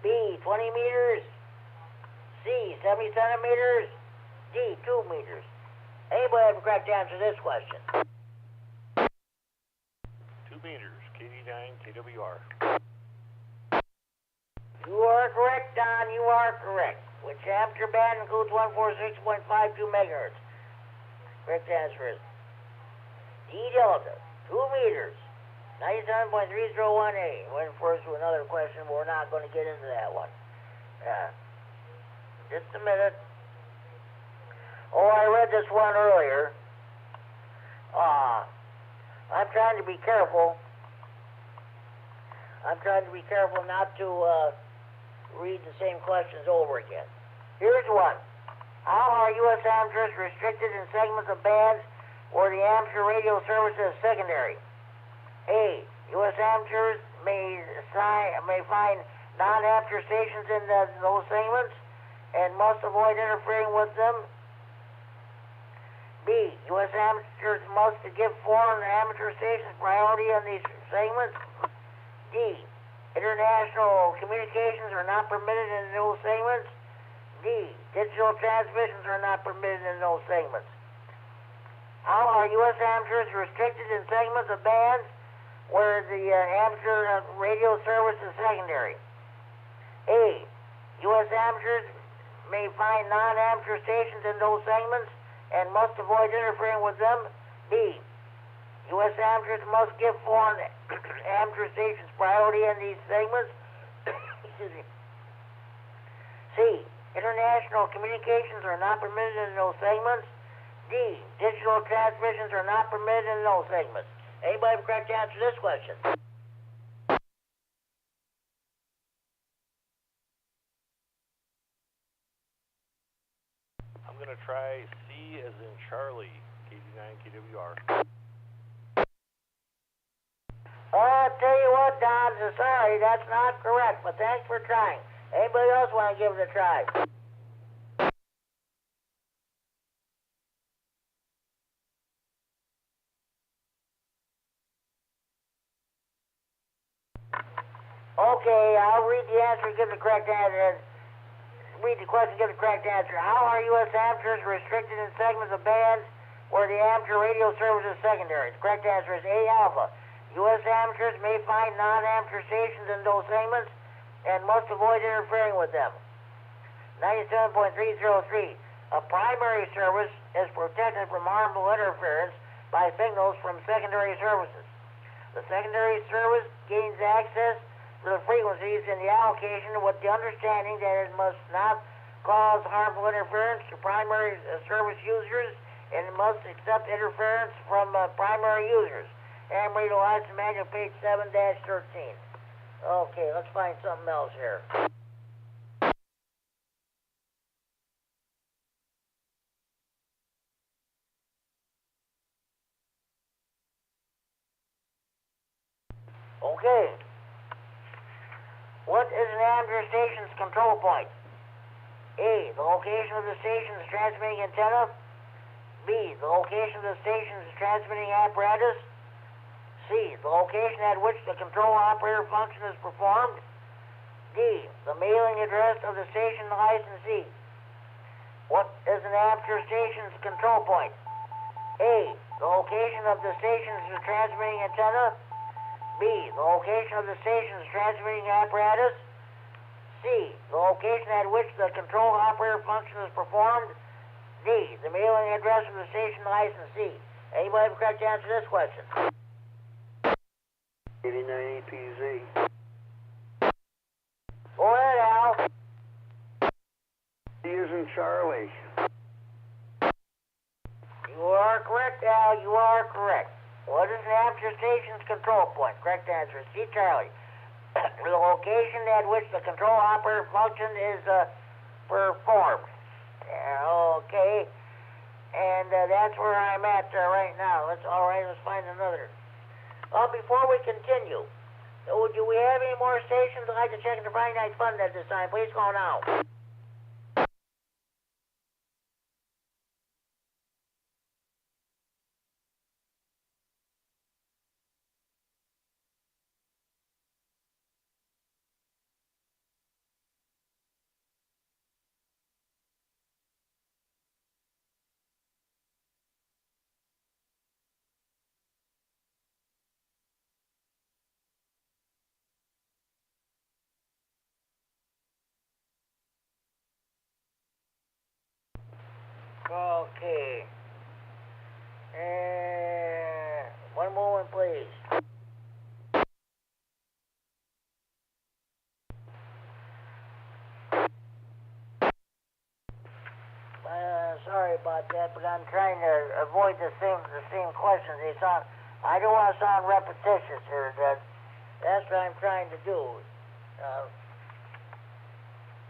B, 20 meters. C, 70 centimeters. D, 2 meters. Anybody have a correct answer to this question? 2 meters, KD9, KWR. You are correct, Don. You are correct. Which amateur band includes 146.52 megahertz? Correct answer is D delta, 2 meters, 97.301A. Went first to another question, but we're not going to get into that one. Just a minute. Oh, I read this one earlier. I'm trying to be careful. I'm trying to be careful not to read the same questions over again. Here's one. How are U.S. amateurs restricted in segments of bands where the amateur radio service is secondary? A. U.S. amateurs may find non-amateur stations in those segments and must avoid interfering with them. B. U.S. amateurs must give foreign amateur stations priority on these segments. D. International communications are not permitted in those segments. D. Digital transmissions are not permitted in those segments. How are U.S. amateurs restricted in segments of bands where the amateur radio service is secondary? A. U.S. amateurs may find non-amateur stations in those segments and must avoid interfering with them. B. U.S. amateurs must give foreign amateur stations priority in these segments. Excuse me. C. International communications are not permitted in those segments. D. Digital transmissions are not permitted in those segments. Anybody have a correct answer to this question? I'm going to try C as in Charlie, KD9, KWR. I'll tell you what, Don, sorry, that's not correct, but thanks for trying. Anybody else want to give it a try? Okay, I'll read the answer and give the correct answer. Read the question and give the correct answer. How are U.S. amateurs restricted in segments of bands where the amateur radio service is secondary? The correct answer is A, alpha. U.S. amateurs may find non-amateur stations in those segments and must avoid interfering with them. 97.303. A primary service is protected from harmful interference by signals from secondary services. The secondary service gains access to the frequencies in the allocation with the understanding that it must not cause harmful interference to primary service users and it must accept interference from primary users. Ham radio license manual page 7-13. Okay, let's find something else here. Okay. What is an amateur station's control point? A, the location of the station's transmitting antenna. B, the location of the station's transmitting apparatus. C, the location at which the control operator function is performed. D, the mailing address of the station licensee. What is an amateur station's control point? A, the location of the station's transmitting antenna. B, the location of the station's transmitting apparatus. C, the location at which the control operator function is performed. D, the mailing address of the station licensee. Anybody have a correct answer to this question? KD9APZ. Go ahead, Al. He isn't Charlie. You are correct, Al. You are correct. What is an amateur station's control point? Correct answer is C, Charlie. The location at which the control operator function is performed. Okay. And that's where I'm at right now. All right, let's find another. Before we continue, do we have any more stations that like to check in the Friday Night Fun at this time? Please go now. Okay. One moment, please. Sorry about that, but I'm trying to avoid the same questions. I don't want to sound repetitious here. That's what I'm trying to do. All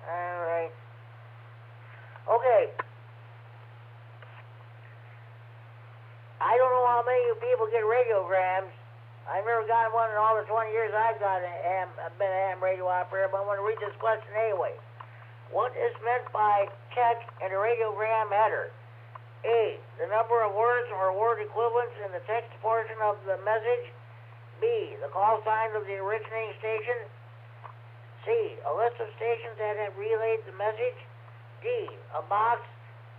right. Okay. I don't know how many of you people get radiograms. I've never gotten one in all the 20 years I've been a ham radio operator, but I'm going to read this question anyway. What is meant by check in a radiogram header? A, the number of words or word equivalents in the text portion of the message. B, the call sign of the originating station. C, a list of stations that have relayed the message. D, a box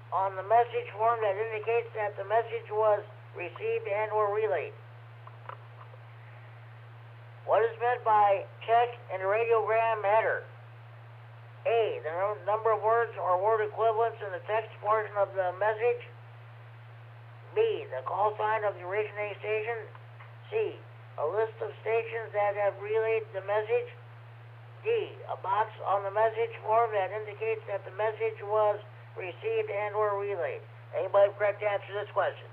on the message form that indicates that the message was received and or relayed. What is meant by check in a radiogram header? A, the number of words or word equivalents in the text portion of the message. B, the call sign of the originating station. C, a list of stations that have relayed the message. D, a box on the message form that indicates that the message was received and or relayed. Anybody correct to answer this question?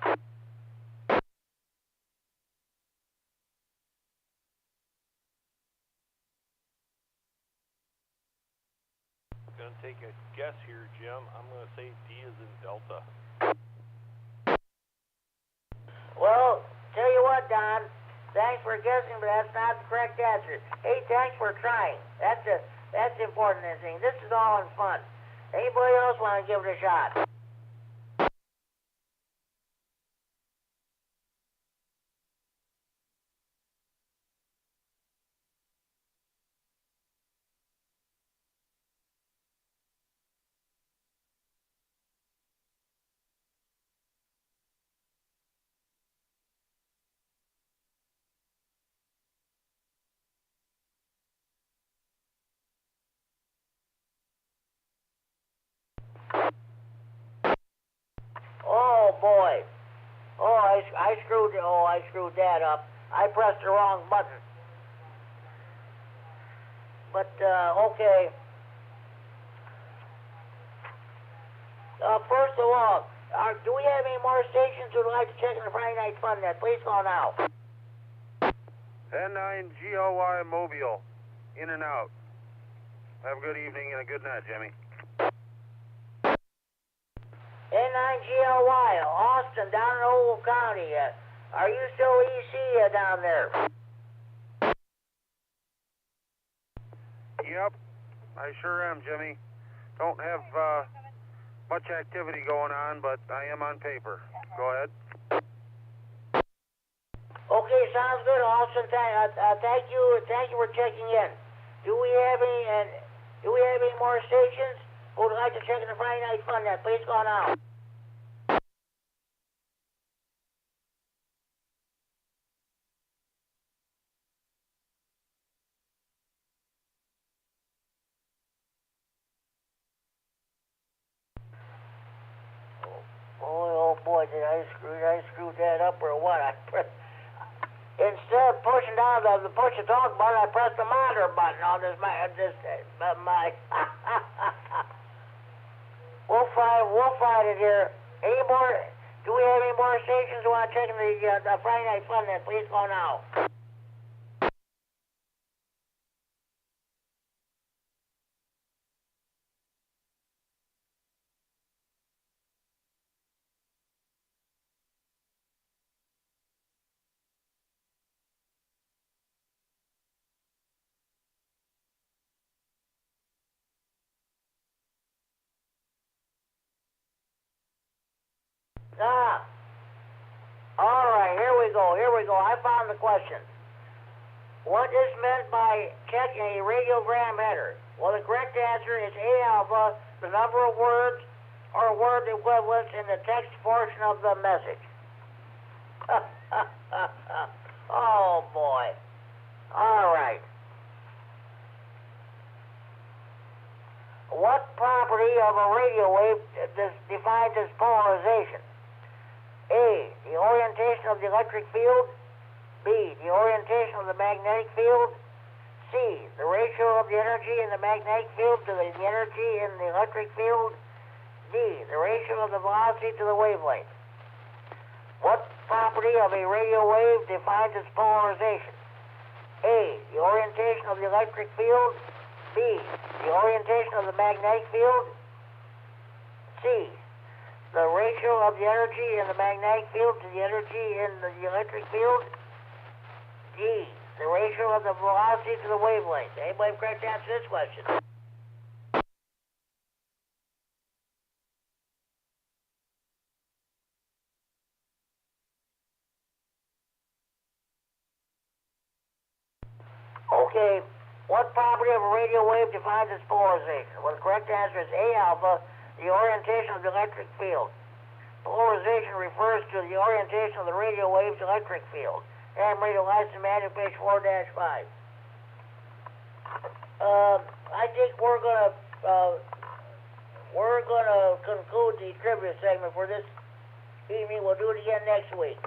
Going to take a guess here, Jim. I'm going to say D is in Delta. Well, tell you what, Don. Thanks for guessing, but that's not the correct answer. Hey, thanks for trying. That's the important thing. This is all in fun. Anybody else want to give it a shot? Oh boy. I screwed that up. I pressed the wrong button. But okay. First of all, do we have any more stations who'd like to check in the Friday Night Fun Net? Please call now. N9GLY Mobile, in and out. Have a good evening and a good night, Jimmy. N9GLY, Austin, down in Ogle County. Are you still EC down there? Yep, I sure am, Jimmy. Don't have much activity going on, but I am on paper. Go ahead. Okay, sounds good, Austin. Thank you for checking in. Do we have any more stations who would like to check in the Friday Night Fun Net? Please go now. Oh boy, did I screw that up or what? Instead of pushing down the push the talk button, I pressed the monitor button on this my. We'll find it here. Any more? Do we have any more stations who want to check in the Friday Night Fun Net? Please go now. All right, here we go. I found the question. What is meant by checking a radiogram header? Well, the correct answer is A alpha, the number of words or word equivalents in the text portion of the message. Oh, boy. All right. What property of a radio wave defines its polarization? A, the orientation of the electric field. B, the orientation of the magnetic field. C, the ratio of the energy in the magnetic field to the energy in the electric field. D, the ratio of the velocity to the wavelength. What property of a radio wave defines its polarization? A, the orientation of the electric field. B, the orientation of the magnetic field. C, the ratio of the energy in the magnetic field to the energy in the electric field. D, the ratio of the velocity to the wavelength. Anybody have correct answer to this question? Okay, what property of a radio wave defines its polarization? Well, the correct answer is A alpha, the orientation of the electric field. Polarization refers to the orientation of the radio wave's electric field. And radio license manual page 4-5. I think we're gonna conclude the trivia segment for this evening. We'll do it again next week.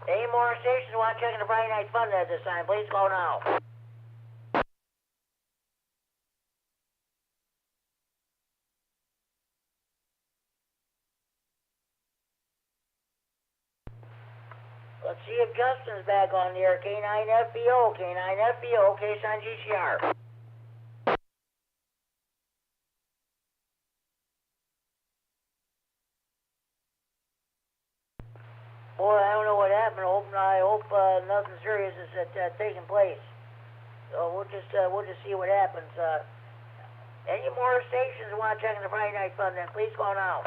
Any more stations want to check in the Friday Night Fun Net this time? Please go now. Let's see if Justin's back on the air. K9FBO, case on GCR. Boy, I don't know what happened. I hope nothing serious is taking place. So we'll just see what happens. Any more stations want to check in the Friday Night Fun Net? Please go now.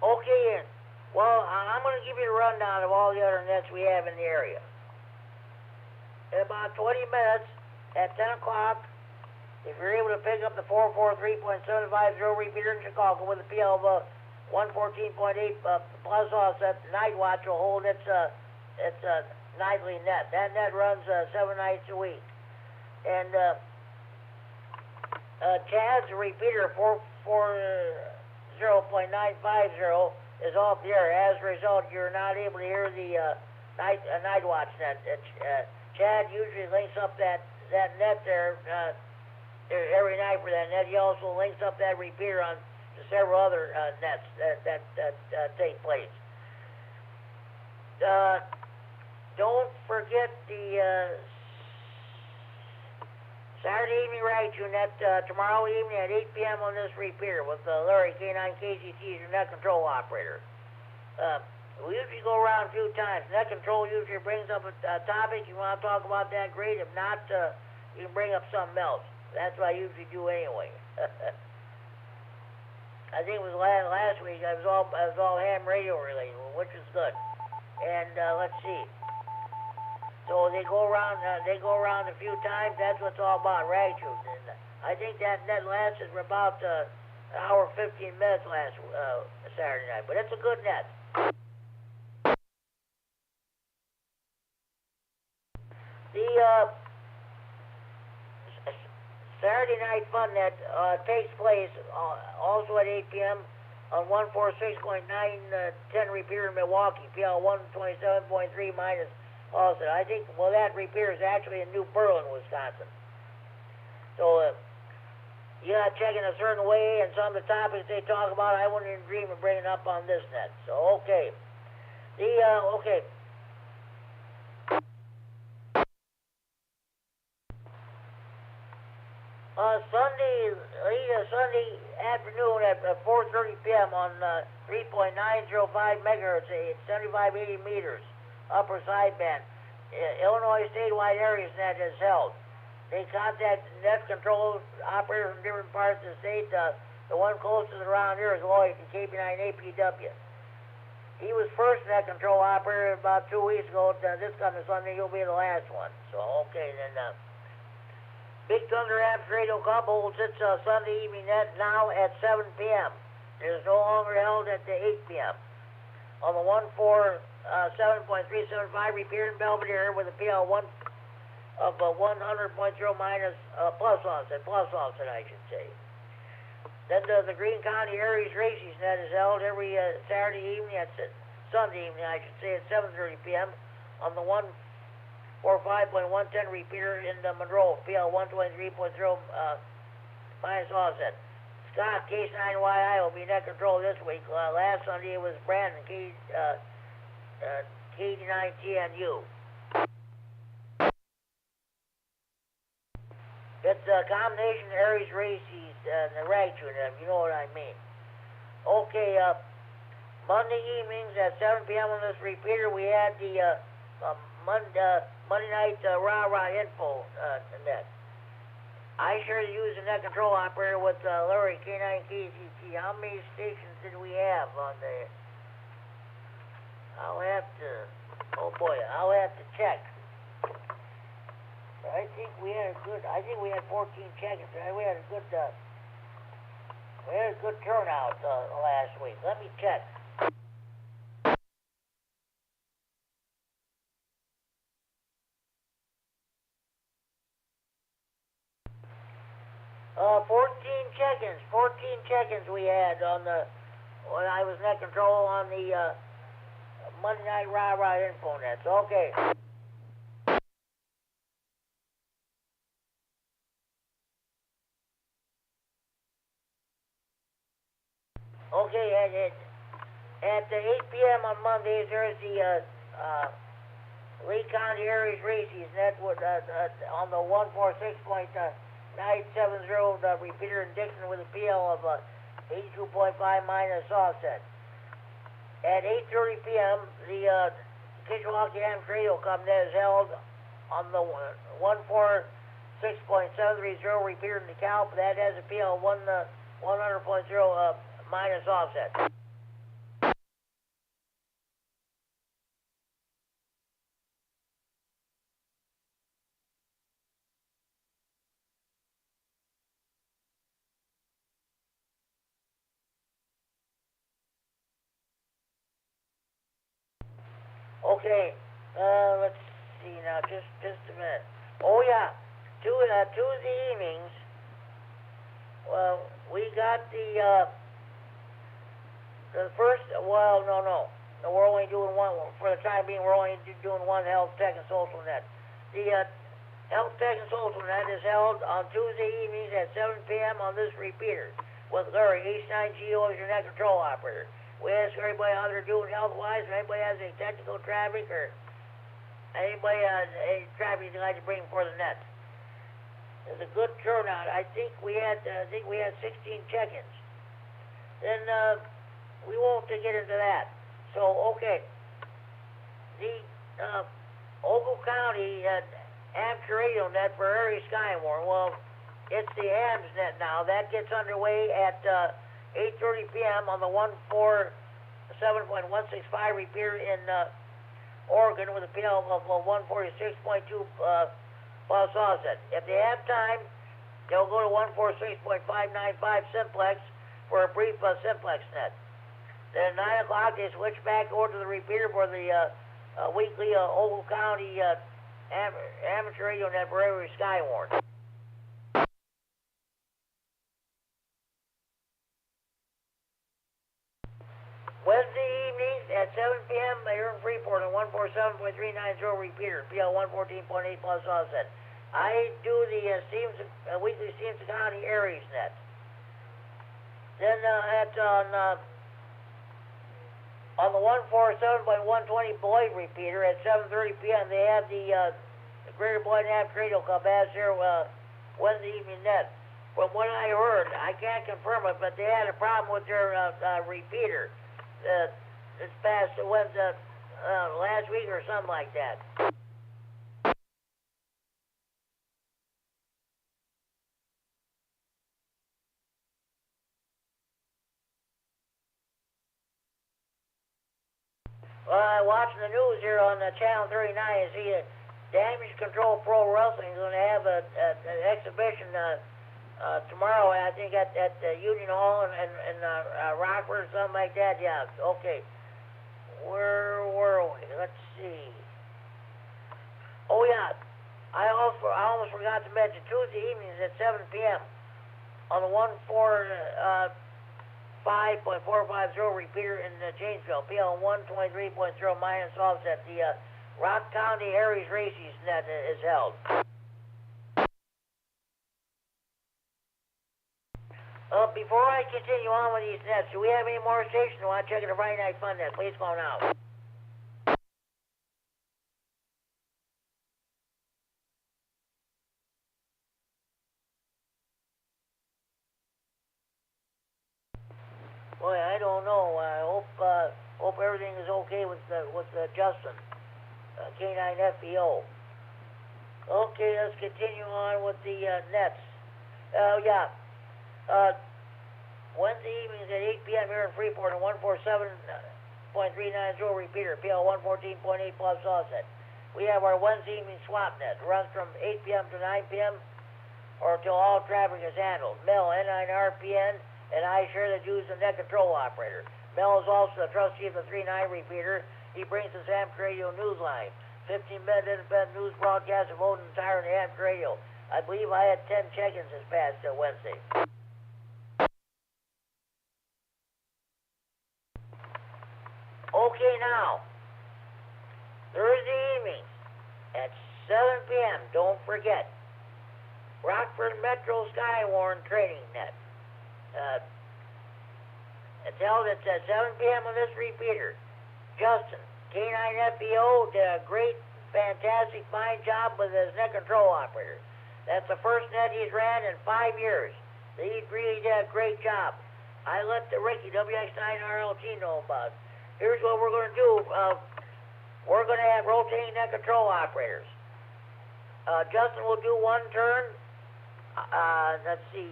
Okay, well, I'm going to give you a rundown of all the other nets we have in the area. In about 20 minutes, at 10 o'clock, if you're able to pick up the 443.750 repeater in Chicago with a PL of 114.8 plus offset, Night Watch will hold its nightly net. That net runs 7 nights a week. And Chad's repeater 440.950 is off the air. As a result, you're not able to hear the Night Watch net. Chad usually links up that net there every night for that net. He also links up that repeater on to several other nets that take place. Don't forget the Saturday evening ride tune net tomorrow evening at 8 p.m. on this repeater with Larry, K9KGT, your net control operator. We usually go around a few times. Net control usually brings up a topic. You want to talk about that, great. If not, you can bring up something else. That's what I usually do anyway. I think it was last week. I was all ham radio related, which is good. And let's see. So they go around a few times. That's what it's all about, rag tune. And I think that net lasted for about an hour 15 minutes last Saturday night. But it's a good net. The Saturday Night Fun Net takes place also at 8 p.m. on 146.910 repeater in Milwaukee, PL 127.3 minus Austin. I think, well, that repeater is actually in New Berlin, Wisconsin. So you got to check in a certain way, and some of the topics they talk about, I wouldn't even dream of bringing up on this net. So, okay. Okay. Sunday afternoon at 4:30 p.m. on 3.905 megahertz, 7580 meters, upper sideband. Illinois statewide areas net is held. They contact net control operators from different parts of the state. The one closest around here is Lloyd from KD9APW. He was first net control operator about 2 weeks ago. This coming Sunday, he'll be the last one. So, okay, then. Big Thunder Apps Radio Club holds its Sunday evening net now at 7 p.m. It is no longer held at the 8 p.m. on the 147.375 repeater in Belvedere with a PL 1 of 100.0 minus plus offset, I should say. Then the Greene County Aries Races net is held every Sunday evening, I should say, at 7:30 p.m. on the 145.110 repeater in the Monroe, PL 123.0 minus offset. Scott, K9YI will be net control this week. Last Sunday it was Brandon, KD9TNU. It's a combination Aries Races and the rag tune, you know what I mean. Okay, Monday evenings at 7 p.m. on this repeater, we had the Monday night rah-rah info net. I sure use the net control operator with Larry, K9KGT. How many stations did we have on there? I'll have to check. I think we had 14 check-ins. We had a good turnout last week. Let me check. Uh, 14 check-ins we had when I was net control on the Monday night rah-rah info nets. Okay. Okay, at 8 p.m. on Mondays, there's the Lee County Aries Races net on the 146.970 the repeater in Dixon with a PL of 82.5 minus offset. At 8:30 p.m., the Kishwaukee Hams Radio Club net is held on the 146.730 repeater in DeKalb. That has a PL 100.0 minus offset. Okay, let's see now, just a minute. Oh yeah, Tuesday evenings, well, we got the first, well, no, we're only doing one, for the time being, we're only doing one Health Tech and Social Net. The Health Tech and Social Net is held on Tuesday evenings at 7 p.m. on this repeater with Larry, H9GO as your net control operator. We ask everybody how they're doing health-wise, if anybody has any technical traffic or anybody has any traffic they'd like to bring before the net. There's a good turnout. I think we had 16 check-ins. Then we won't get into that. So okay, the Ogle County amateur radio net for Area Skywarn. Well, it's the AMS net now. That gets underway at 8:30 p.m. on the 147.165 repeater in Oregon with a PL of 146.2 plus offset. If they have time, they'll go to 146.595 simplex for a brief simplex net. Then at 9 o'clock, they switch back over to the repeater for the weekly Ogle County amateur radio net for Area Skywarn. Wednesday evenings at 7 p.m. here in Freeport on 147.390 repeater, PL 114.8 plus offset. I do the weekly Stevenson County Aries net. Then on the 147.120 Boyd repeater at 7:30 p.m. they have the Greater Boyd Amateur Radio Club as their Wednesday evening net. From what I heard, I can't confirm it, but they had a problem with their repeater. This past Wednesday, last week or something like that. Well, I'm watching the news here on Channel 39 and see Damage Control Pro Wrestling is going to have an exhibition tomorrow, I think, at Union Hall in Rockford or something like that. Yeah, okay. Where were we? Let's see. Oh, yeah. I almost forgot to mention Tuesday evenings at 7 p.m. on the 145.450 repeater in Janesville, PL 123.0 minus offset. The Rock County Aries Races net is held. Before I continue on with these nets, do we have any more stations who want to check the Friday Night Fun net? Please call now. Boy, I don't know. I hope everything is okay with Justin, K9FBO. Okay, let's continue on with the nets. Yeah. Wednesday evenings at 8 p.m. here in Freeport on 147.390 repeater, PL 114.8 plus offset. We have our Wednesday evening swap net. It runs from 8 p.m. to 9 p.m. or until all traffic is handled. Mel, K9RFD, and I share the duties of net control operator. Mel is also the trustee of the 3.9 repeater. He brings us amateur radio news line. 15-minute independent news broadcast of Odin Tire and amateur radio. I believe I had 10 check-ins this past Wednesday. Okay, now, Thursday evenings at 7 p.m., don't forget, Rockford Metro Skywarn Training Net. It's held at 7 p.m. on this repeater. Justin, K9FBO, did a great, fantastic, fine job with his net control operator. That's the first net he's ran in 5 years. He really did a great job. I let the Ricky WX9RLT know about it. Here's what we're going to do. We're going to have rotating net control operators. Justin will do one turn. Let's see.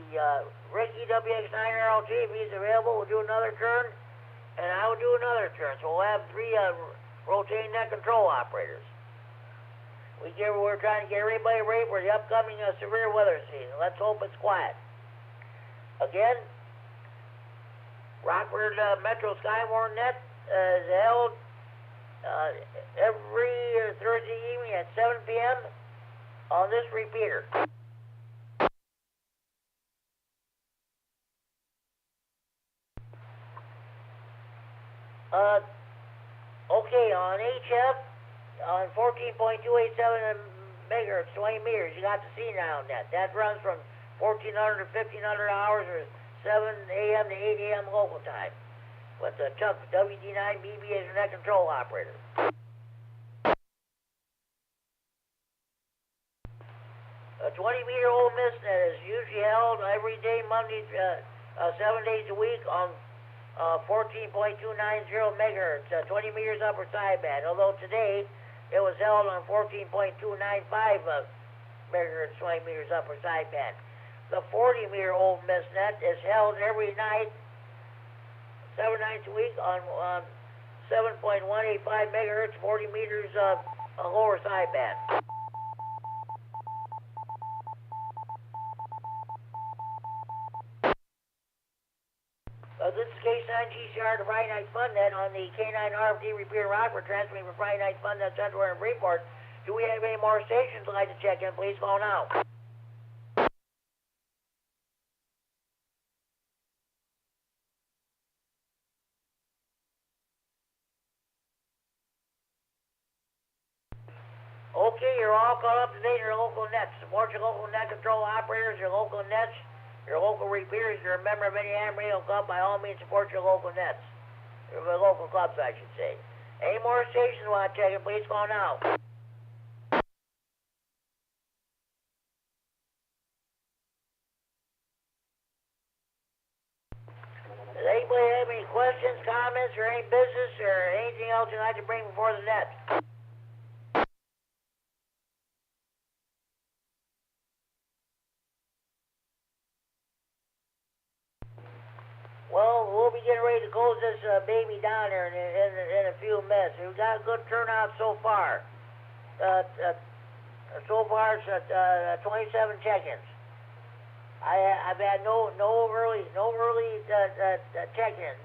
Ricky WX9RLT, if he's available, will do another turn. And I will do another turn. So we'll have 3 rotating net control operators. We're trying to get everybody ready for the upcoming severe weather season. Let's hope it's quiet. Again, Rockford Metro Skywarn net is held every Thursday evening at 7 p.m. on this repeater. Okay, on HF, on 14.287 megahertz, 20 meters, you got the C-Now net. That runs from 1400 to 1500 hours or 7 a.m. to 8 a.m. local time. With the Chuck WD9MED as your net control operator. 20 20-meter old mist net is usually held every day, Monday, 7 days a week on 14.290 megahertz, 20 meters upper sideband. Although today it was held on 14.295 megahertz, 20 meters upper sideband. The 40-meter old mist net is held every night, 7 nights a week on 7.185 megahertz, 40 meters lower sideband. This is K9GCR, the Friday Night Fun Net on the K9RFD Repeater Rockford, transmitting for Friday Night Fun Net Central and Freeport. Do we have any more stations you'd like to check in? Please call now. Okay, you're all caught up to date in your local nets. Support your local net control operators, your local nets, your local repeaters. If you're a member of any ham radio club, by all means support your local nets. Your local clubs, I should say. Any more stations you want to check in, please call now. Does anybody have any questions, comments, or any business, or anything else you'd like to bring before the net? Well, we'll be getting ready to close this baby down here in a few minutes. We've got a good turnout so far. So far, it's 27 check-ins. I've had no early check-ins.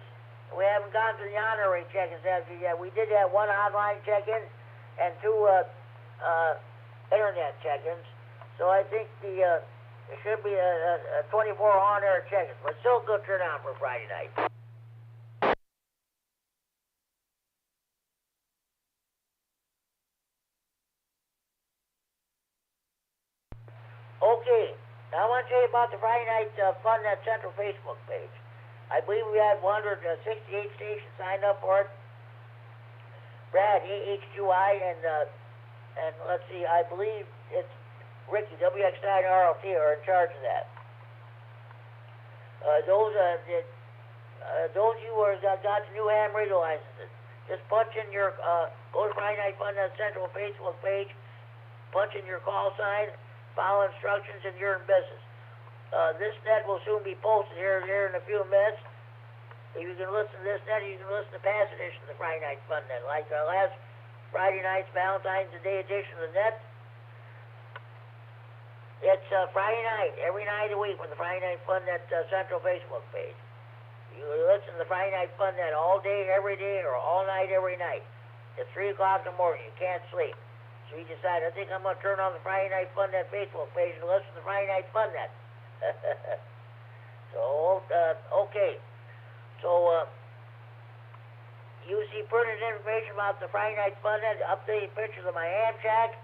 We haven't gone to the honorary check-ins as of yet. We did have one online check-in and two internet check-ins. So I think there should be a 24 on-air check-in, but still good turnout for Friday night. Okay, now I want to tell you about the Friday Night Fun Net Central Facebook page. I believe we had 168 stations signed up for it. Brad, AH2I, and let's see, I believe it's Ricky, W9AXD are in charge of that. Those of you who got the new ham radio licenses, just punch in your, go to Friday Night Fun Net Central Facebook page, punch in your call sign, follow instructions, and you're in business. This net will soon be posted here in a few minutes. You can listen to this net, or you can listen to past editions of the Friday Night Fun Net, like our last Friday night's Valentine's Day edition of the net. It's Friday night, every night of the week, with the Friday Night Fun Net Central Facebook page. You listen to the Friday Night Fun Net all day, every day, or all night, every night. At 3 o'clock in the morning, you can't sleep. So you decide, I think I'm going to turn on the Friday Night Fun Net Facebook page and listen to the Friday Night Fun Net. So, okay. So, you see printed information about the Friday Night Fun Net, updated pictures of my ham shack,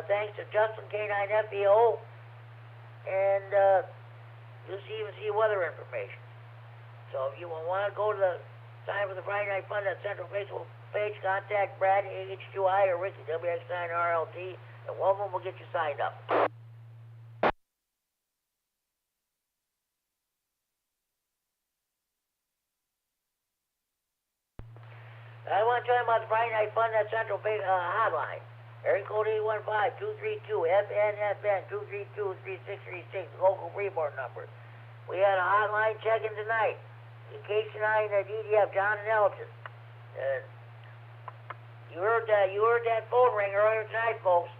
thanks to Justin K9FEO, and you'll even see weather information. So if you want to go to the sign for the Friday Night Fun Net Central Facebook page, contact Brad, AH2I, or Ricky, W9RLT, and one of them will get you signed up. I want to tell you about the Friday Night Fun Net Central hotline. Area code 815-232-FNFN 232-3636, local Freeport number. We had a hotline check-in tonight. In K9 DDF, John and Elton. You heard that phone ring earlier tonight, folks.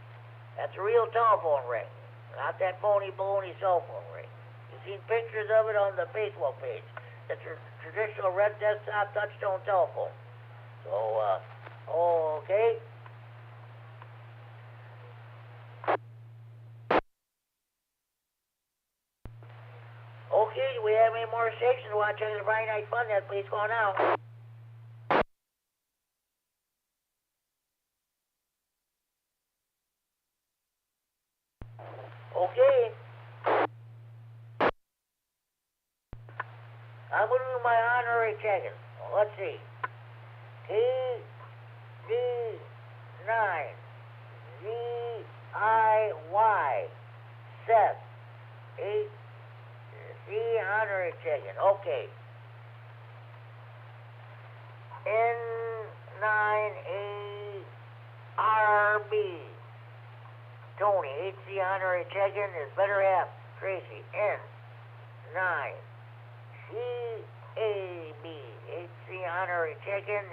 That's a real telephone ring, not that phony baloney cell phone ring. You've seen pictures of it on the Facebook page. It's a traditional red desktop touchtone telephone. So, okay. Okay, do we have any more stations watching the Friday Night Fun Net? Please call now. Okay. I'm going to do my honorary check-in. Let's see. KD9MED Seth. HC100 checking. Okay. N9ARB. Tony, HC100 checking. His better half, Tracy. N9CAB. HC100 checking.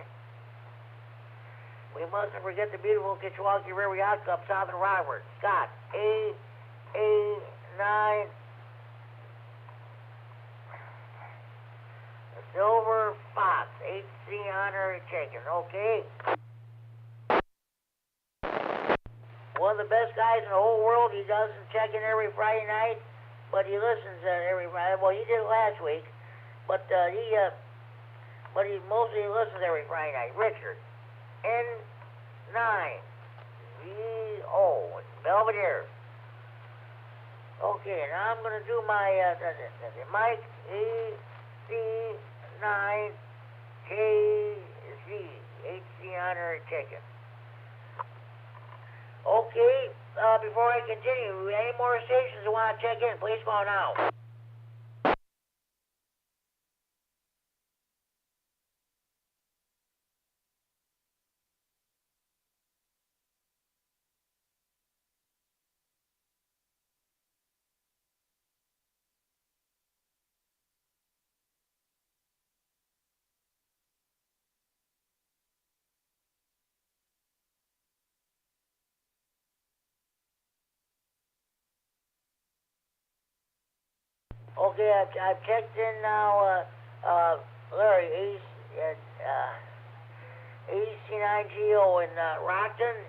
We mustn't forget the beautiful Kitchewalkie River Yacht Club south of Rockford. Scott, AA9. Silver Fox, HC100 checking. Okay. One of the best guys in the whole world. He doesn't check in every Friday night, but he listens every Friday. Well, he did last week, but he mostly listens every Friday night. Richard, N9VO, Belvedere. Okay, now I'm going to do my Mike AC9KZ, HC100 checking. Okay, before I continue, any more stations that want to check in, please call now. Okay, I've checked in now, Larry, AC9GO in Rockton.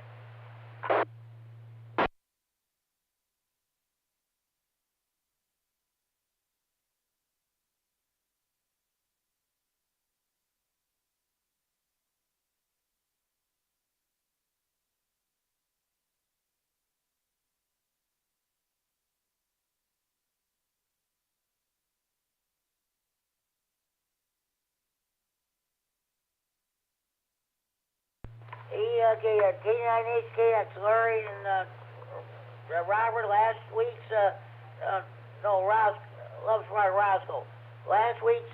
Okay, K9HK, that's Larry and Robert. Last week's, Love's Roscoe. Last week's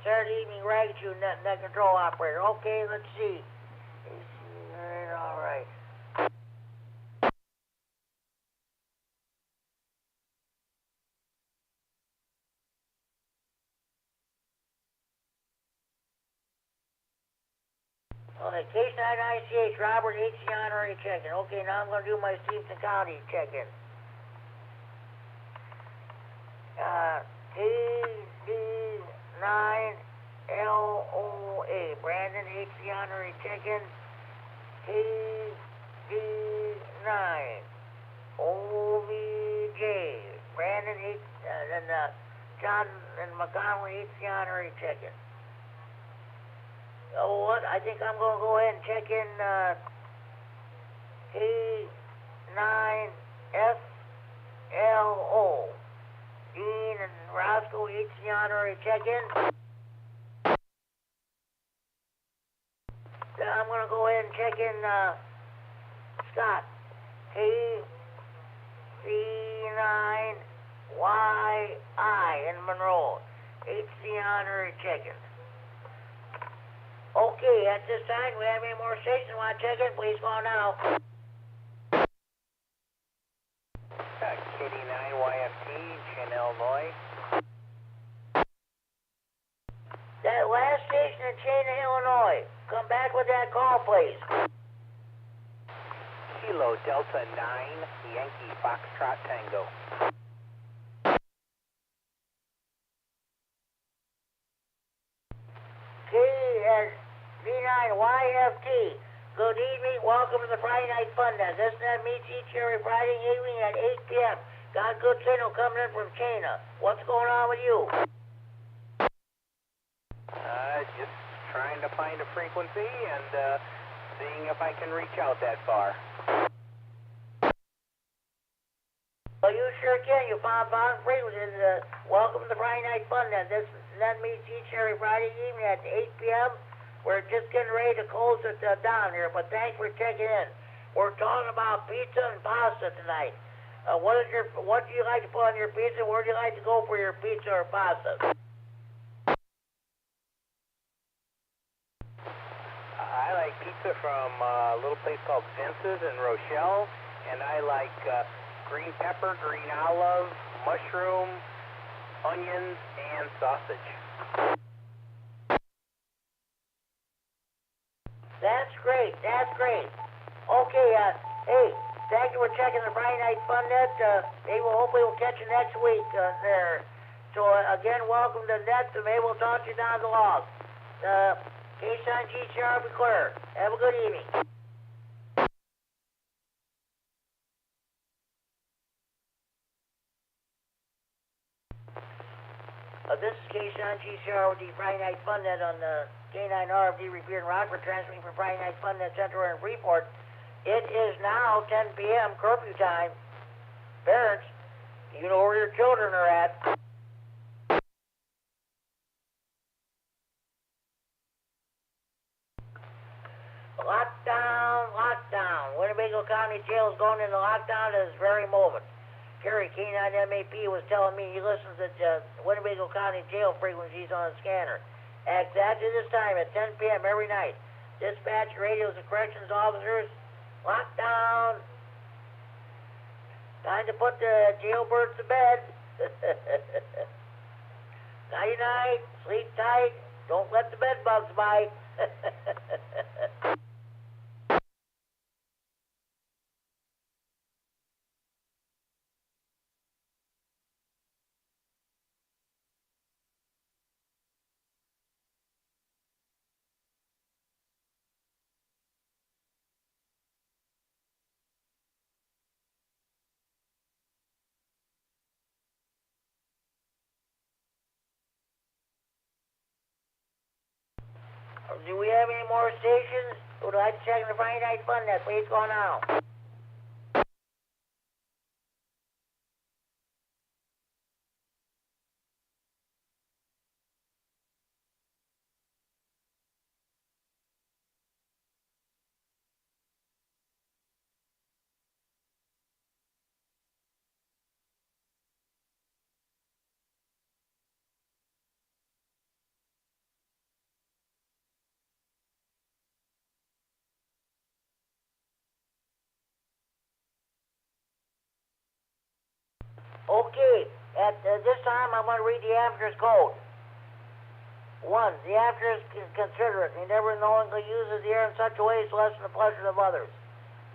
Saturday evening ragged net control operator. Okay, let's see. All right. Okay, K9ICH, Robert, HC100 checking. Okay, now I'm going to do my Stevenson County check-in. KD9LOA, Brandon, HC100 checking. KD9 OVJ, Brandon, John and McConnell, HC100 checking. Oh, what? I think I'm going to go ahead and check in K9FLO. Dean and Roscoe, HC100 check in. Then I'm going to go ahead and check in Scott, KC9YI in Monroe, HC100 checking. Okay, at this time, we have any more stations want to check in? Please call now. KD9YFD, Chin, Illinois. That last station in Chena, Illinois. Come back with that call, please. Kilo Delta 9, Yankee Foxtrot Tango. KD9YFT. Good evening. Welcome to the Friday Night Fun Net. This net meets each every Friday evening at 8 p.m. Got good signal coming in from China. What's going on with you? Just trying to find a frequency and seeing if I can reach out that far. Well, you sure can. You found frequencies. Welcome to the Friday Night Fun Net. This net meets each every Friday evening at 8 p.m. We're just getting ready to close it down here, but thanks for checking in. We're talking about pizza and pasta tonight. What do you like to put on your pizza? Where do you like to go for your pizza or pasta? I like pizza from a little place called Vince's in Rochelle, and I like green pepper, green olive, mushroom, onions, and sausage. That's great. That's great. Okay, hey, thank you for checking the Friday Night Fun Net. Maybe hopefully we'll catch you next week there. So, again, welcome to Net, and maybe we'll talk to you down the log. K9GCR be clear. Have a good evening. This is K9GCR with the Friday Night Fun Net on the K9RFD Repeater in Rockford, transmitting from Friday Night Fun Net Center in Freeport. It is now 10 p.m. curfew time. Parents, you know where your children are at. Lockdown, lockdown. Winnebago County Jail is going into lockdown at this very moment. Gary, K9MED was telling me he listens to Winnebago County Jail frequencies on a scanner. At exactly this time at 10 p.m. every night, dispatch radios to corrections officers. Lockdown. Time to put the jailbirds to bed. Night-night. Sleep tight. Don't let the bed bugs bite. Do we have any more stations? Would like to check in the Friday Night Fun Net? Please go now. Okay, at this time I'm going to read the amateur's code. 1. The amateur is considerate. He never knowingly uses the air in such a way as to lessen the pleasure of others.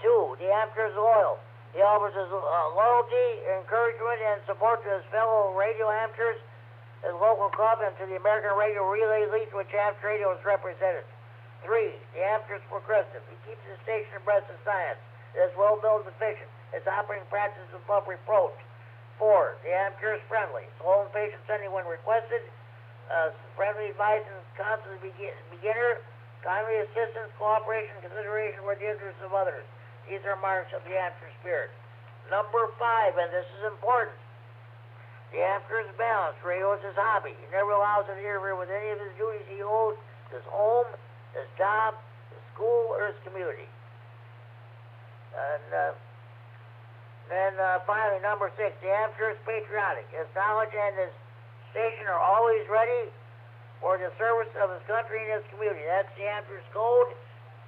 2. The amateur is loyal. He offers his loyalty, encouragement, and support to his fellow radio amateurs, his local club, and to the American Radio Relay League to which amateur radio is represented. 3. The amateur is progressive. He keeps his station abreast of science. It is well-built and efficient. His operating practice is above reproach. 4. The amateur is friendly, slow and patient sending when requested, friendly advice and constant beginner, kindly assistance, cooperation, consideration for the interests of others. These are marks of the amateur spirit. Number 5, and this is important, the amateur is balanced. Radio is his hobby. He never allows it to interfere with any of his duties he owes, his home, his job, his school, or his community. And then finally, number 6, the amateur is patriotic. His knowledge and his station are always ready for the service of his country and his community. That's the amateur's code.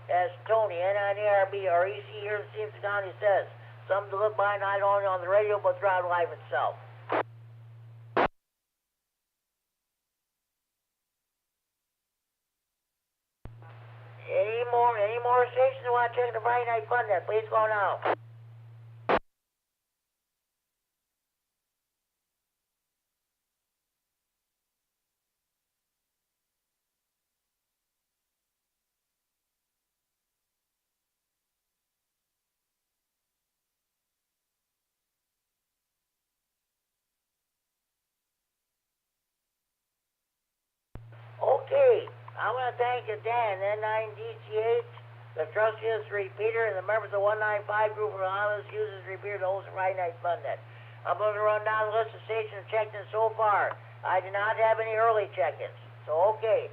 As Tony, N-I-R-B-R-E-C here in Stevenson County says, something to live by not only on the radio but throughout life itself. Any more stations who want to check the Friday Night Fun Net? Please go now. Okay, I want to thank Dan, N9DCH, the trustee of this repeater, and the members of the 195 group of anonymous users repeater to host the Friday Night Fun Net. I'm going to run down the list of stations checked in so far. I do not have any early check-ins. So, okay.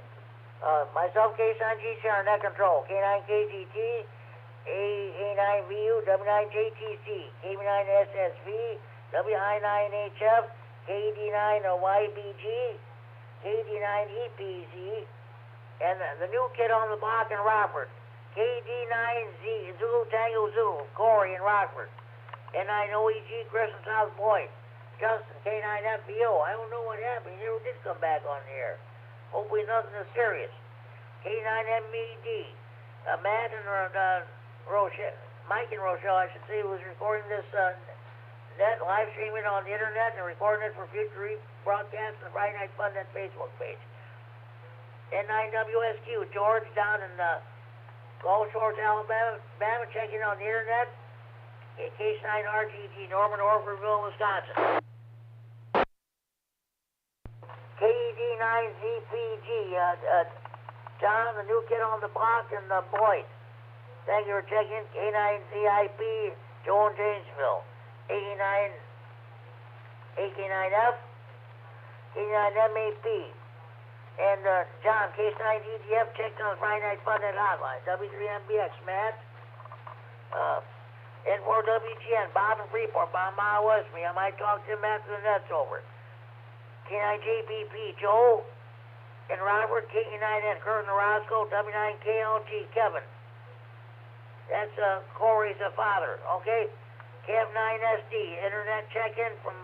Myself, K9GCR, net control. K9KGT, A9VU, W9JTC, K9SSV, W9AXD, KD9YBG, KD9EPZ, and the new kid on the block in Rockford, KD9Z, Zulu Tango Zulu, Corey in Rockford, N9OEG, Crescent South Point, Justin, K9FBO. I don't know what happened. He never did come back on the air. Hopefully nothing is serious. K9MED, Matt and Rochelle, Mike and Rochelle, I should say, was recording this net live streaming on the internet and recording it for future broadcasts on the Friday Night Fun Net Facebook page. N9WSQ, George down in Gulf Shores, Alabama, checking on the internet. K9RGG, Norman, Orfordville, Wisconsin. KD9ZPG, John, the new kid on the block, and Boyd. Thank you for checking. K9ZIP, Joe in Janesville. AK9F, K9MED, and John, K9DDF, checked on the Friday Night Fun Net hotline. W3MBX, Matt. N4WGN, Bob in Freeport, Bob Mile West me. I might talk to him after the net's over. K9JPP, Joe and Robert, K9N, Kurt and Roscoe, W9KLG, Kevin. That's Corey's father, okay? Kev9SD, internet check-in from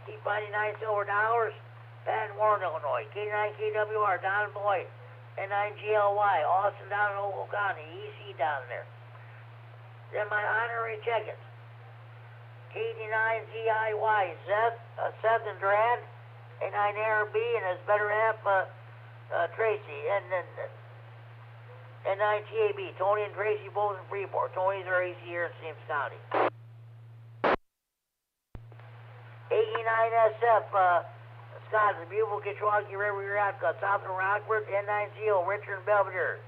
Keep Finding 9 Silver Dollars, Pat in Warren, Illinois. K9KWR, Don Boyd, N9GLY, Austin down in Ogle County, EC down there. Then my honorary check-ins. KD9ZIY, Seth and Durant, K9RFD and his better half, Tracy, and then N9TAB, Tony and Tracy both in Freeport. Tony's our AC here in James County. AK9SF, Scott, the beautiful Kishwaukee River, you're out, south of Rockford, N9CO, Richard and Belvedere.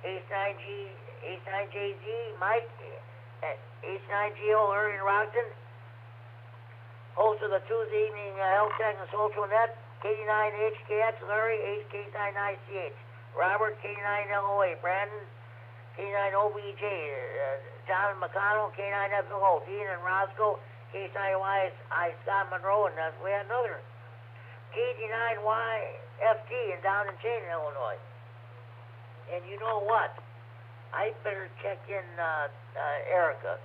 H9JZ, Mike, H9GO, Larry and Rockton. Host of the Tuesday evening Health Tech and Social Net, KD9HKX, Larry, HK9ICH. Robert, K9LOA, Brandon, K9OBJ, John McConnell, K9FLO, Dean and Roscoe, K9Y, Scott Monroe, and we had another KD9YFT and down in Chain, Illinois. And you know what? I better check in Erica.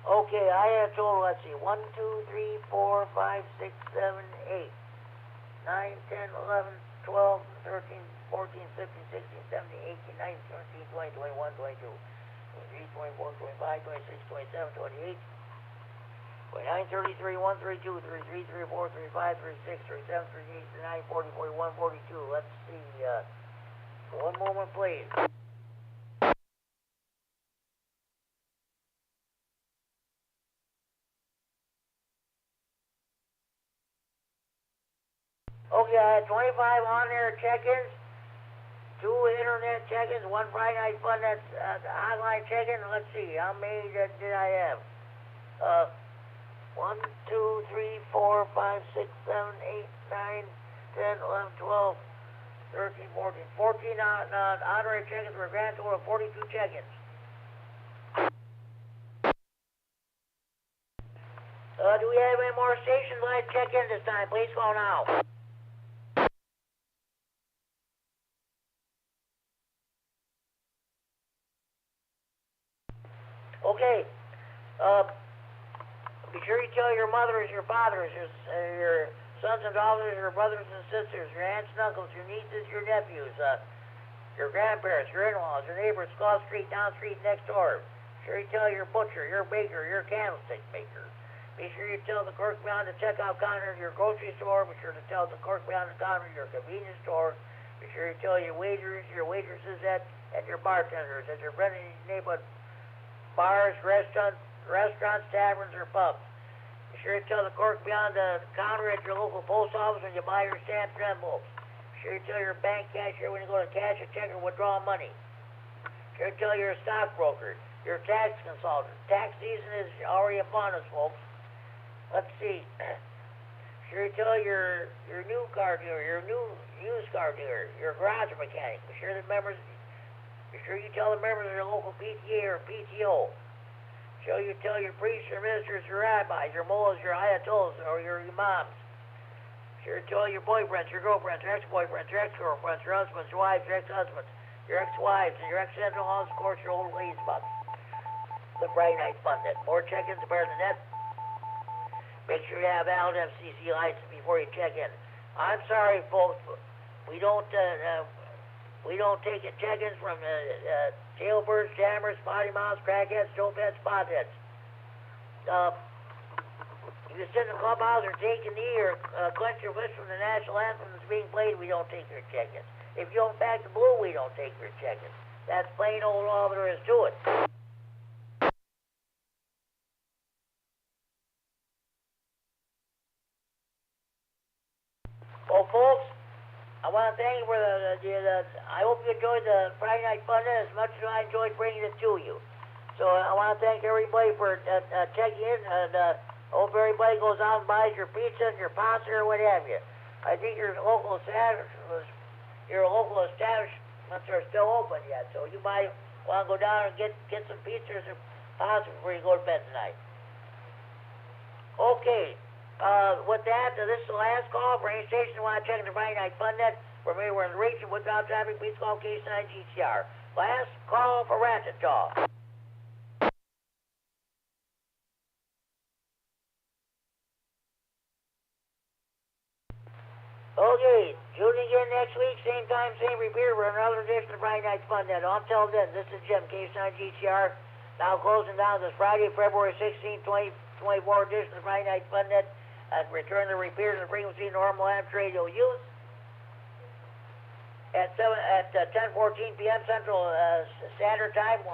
Okay, I have total, let's see, 1, 2, 3, 4, 5, 6, 7, 8, 9, 10, 11, 12, 13, 14, 15, 16, 17, 18, 19, 20, 21, 22, 23, 24, 25, 26, 27, 28, 29, 33, 1, 32, 33, 34, 35, 36, 37, 38, 39, 40, 41, 42. Let's see, one moment, please. Okay, I had 25 on-air check-ins, 2 internet check-ins, 1 Friday Night Fun Net hotline check-in. Let's see, how many did I have? 1, 2, 3, 4, 5, 6, 7, 8, 9, 10, 11, 12, 13, 14. 14 on-air check-ins for a grand total of 42 check-ins. Do we have any more stations like check-in this time? Please call now. Okay, be sure you tell your mothers, your fathers, your sons and daughters, your brothers and sisters, your aunts and uncles, your nieces, your nephews, your grandparents, your in-laws, your neighbors, across the street, down the street, next door. Be sure you tell your butcher, your baker, your candlestick maker. Be sure you tell the clerk behind the checkout counter of your grocery store. Be sure to tell the clerk behind the counter of your convenience store. Be sure you tell your waiters, your waitresses, and your bartenders, and your friendly neighborhood bars, restaurants, taverns, or pubs. Be sure to tell the clerk behind the counter at your local post office when you buy your stamps and envelopes. Be Sure you tell your bank cashier when you go to cash a check or withdraw money. Sure you tell your stockbroker, your tax consultant. Tax season is already upon us, folks. Let's see. Sure you tell your new car dealer, your new used car dealer, your garage mechanic. Be sure you tell the members of your local PTA or PTO. Sure you tell your priests, your ministers, your rabbis, your mullahs, your ayatollahs, or your imams. Sure you tell your boyfriends, your girlfriends, your ex-boyfriends, your ex-girlfriends, your husbands, your wives, your ex-husbands, your ex-wives, and your ex-in-laws, of course, your old ladies about the Friday Night Fun Net. More check-ins better than that. Make sure you have valid FCC license before you check in. I'm sorry, folks, but we don't take check-ins from jailbirds, jammers, spotty mouths, crackheads, dopeheads, spotheads. If you sit in the clubhouse or take a knee or clench your fist from the national anthem that's being played, we don't take your check-ins. If you don't pack the blue, we don't take your check-ins. That's plain old all there is to it. Well, folks, I want to thank you for I hope you enjoyed the Friday Night Fun Net as much as I enjoyed bringing it to you. So I want to thank everybody for checking in, and I hope everybody goes out and buys your pizza and your pasta or what have you. I think your local establishments are still open yet, so you might want to go down and get some pizzas or pasta before you go to bed tonight. Okay. With that, this is the last call for any station who want to check in the Friday Night Fun Net. For me, we're in the region without traffic. Please call K9GCR. Last call for Ratchet Jaw. Okay, tune in again next week, same time, same repeater for another edition of Friday Night Fun Net. Until then, this is Jim, K9GCR. Now closing down this Friday, February 16, 2024 edition of Friday Night Fun Net. And return the repeater to the frequency normal amateur radio use at 10:14 p.m. Central Standard Time.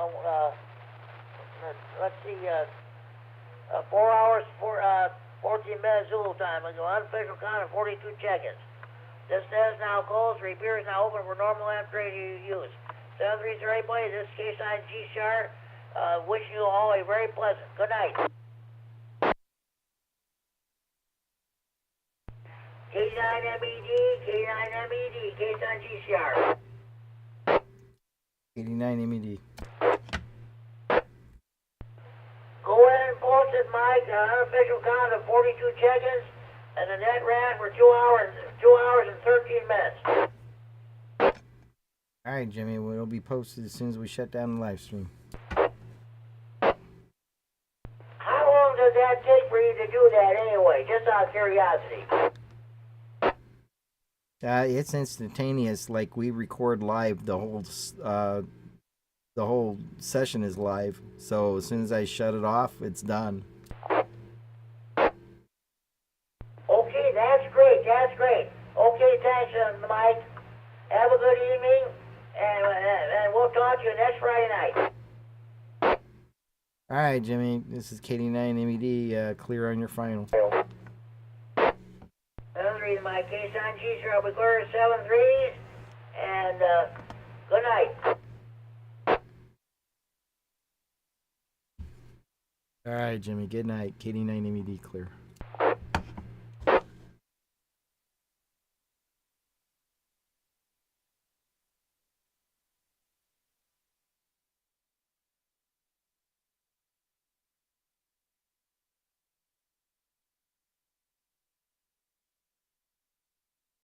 Let's see, 4 hours, 14 minutes Zulu time. Unofficial count of 42 check-ins. This net is now closed. The repeater is now open for normal amateur radio use. 730 everybody. This is K9GCR. Wishing you all a very pleasant good night. K9MED, K9MED, K9GCR. KD9MED. Go ahead and post it, Mike. Unofficial count of 42 check-ins, and the net ran for 2 hours and 13 minutes. All right, Jimmy. Well, it'll be posted as soon as we shut down the live stream. How long does that take for you to do that anyway? Just out of curiosity. It's instantaneous. Like we record live. The whole session is live. So as soon as I shut it off, it's done. Okay, that's great. That's great. Okay, thanks, Mike. Have a good evening, and we'll talk to you next Friday night. All right, Jimmy. This is KD9MED. Clear on your final. My K9GCR will be clear 7-3s, and good night. All right, Jimmy. Good night. KD9MED clear.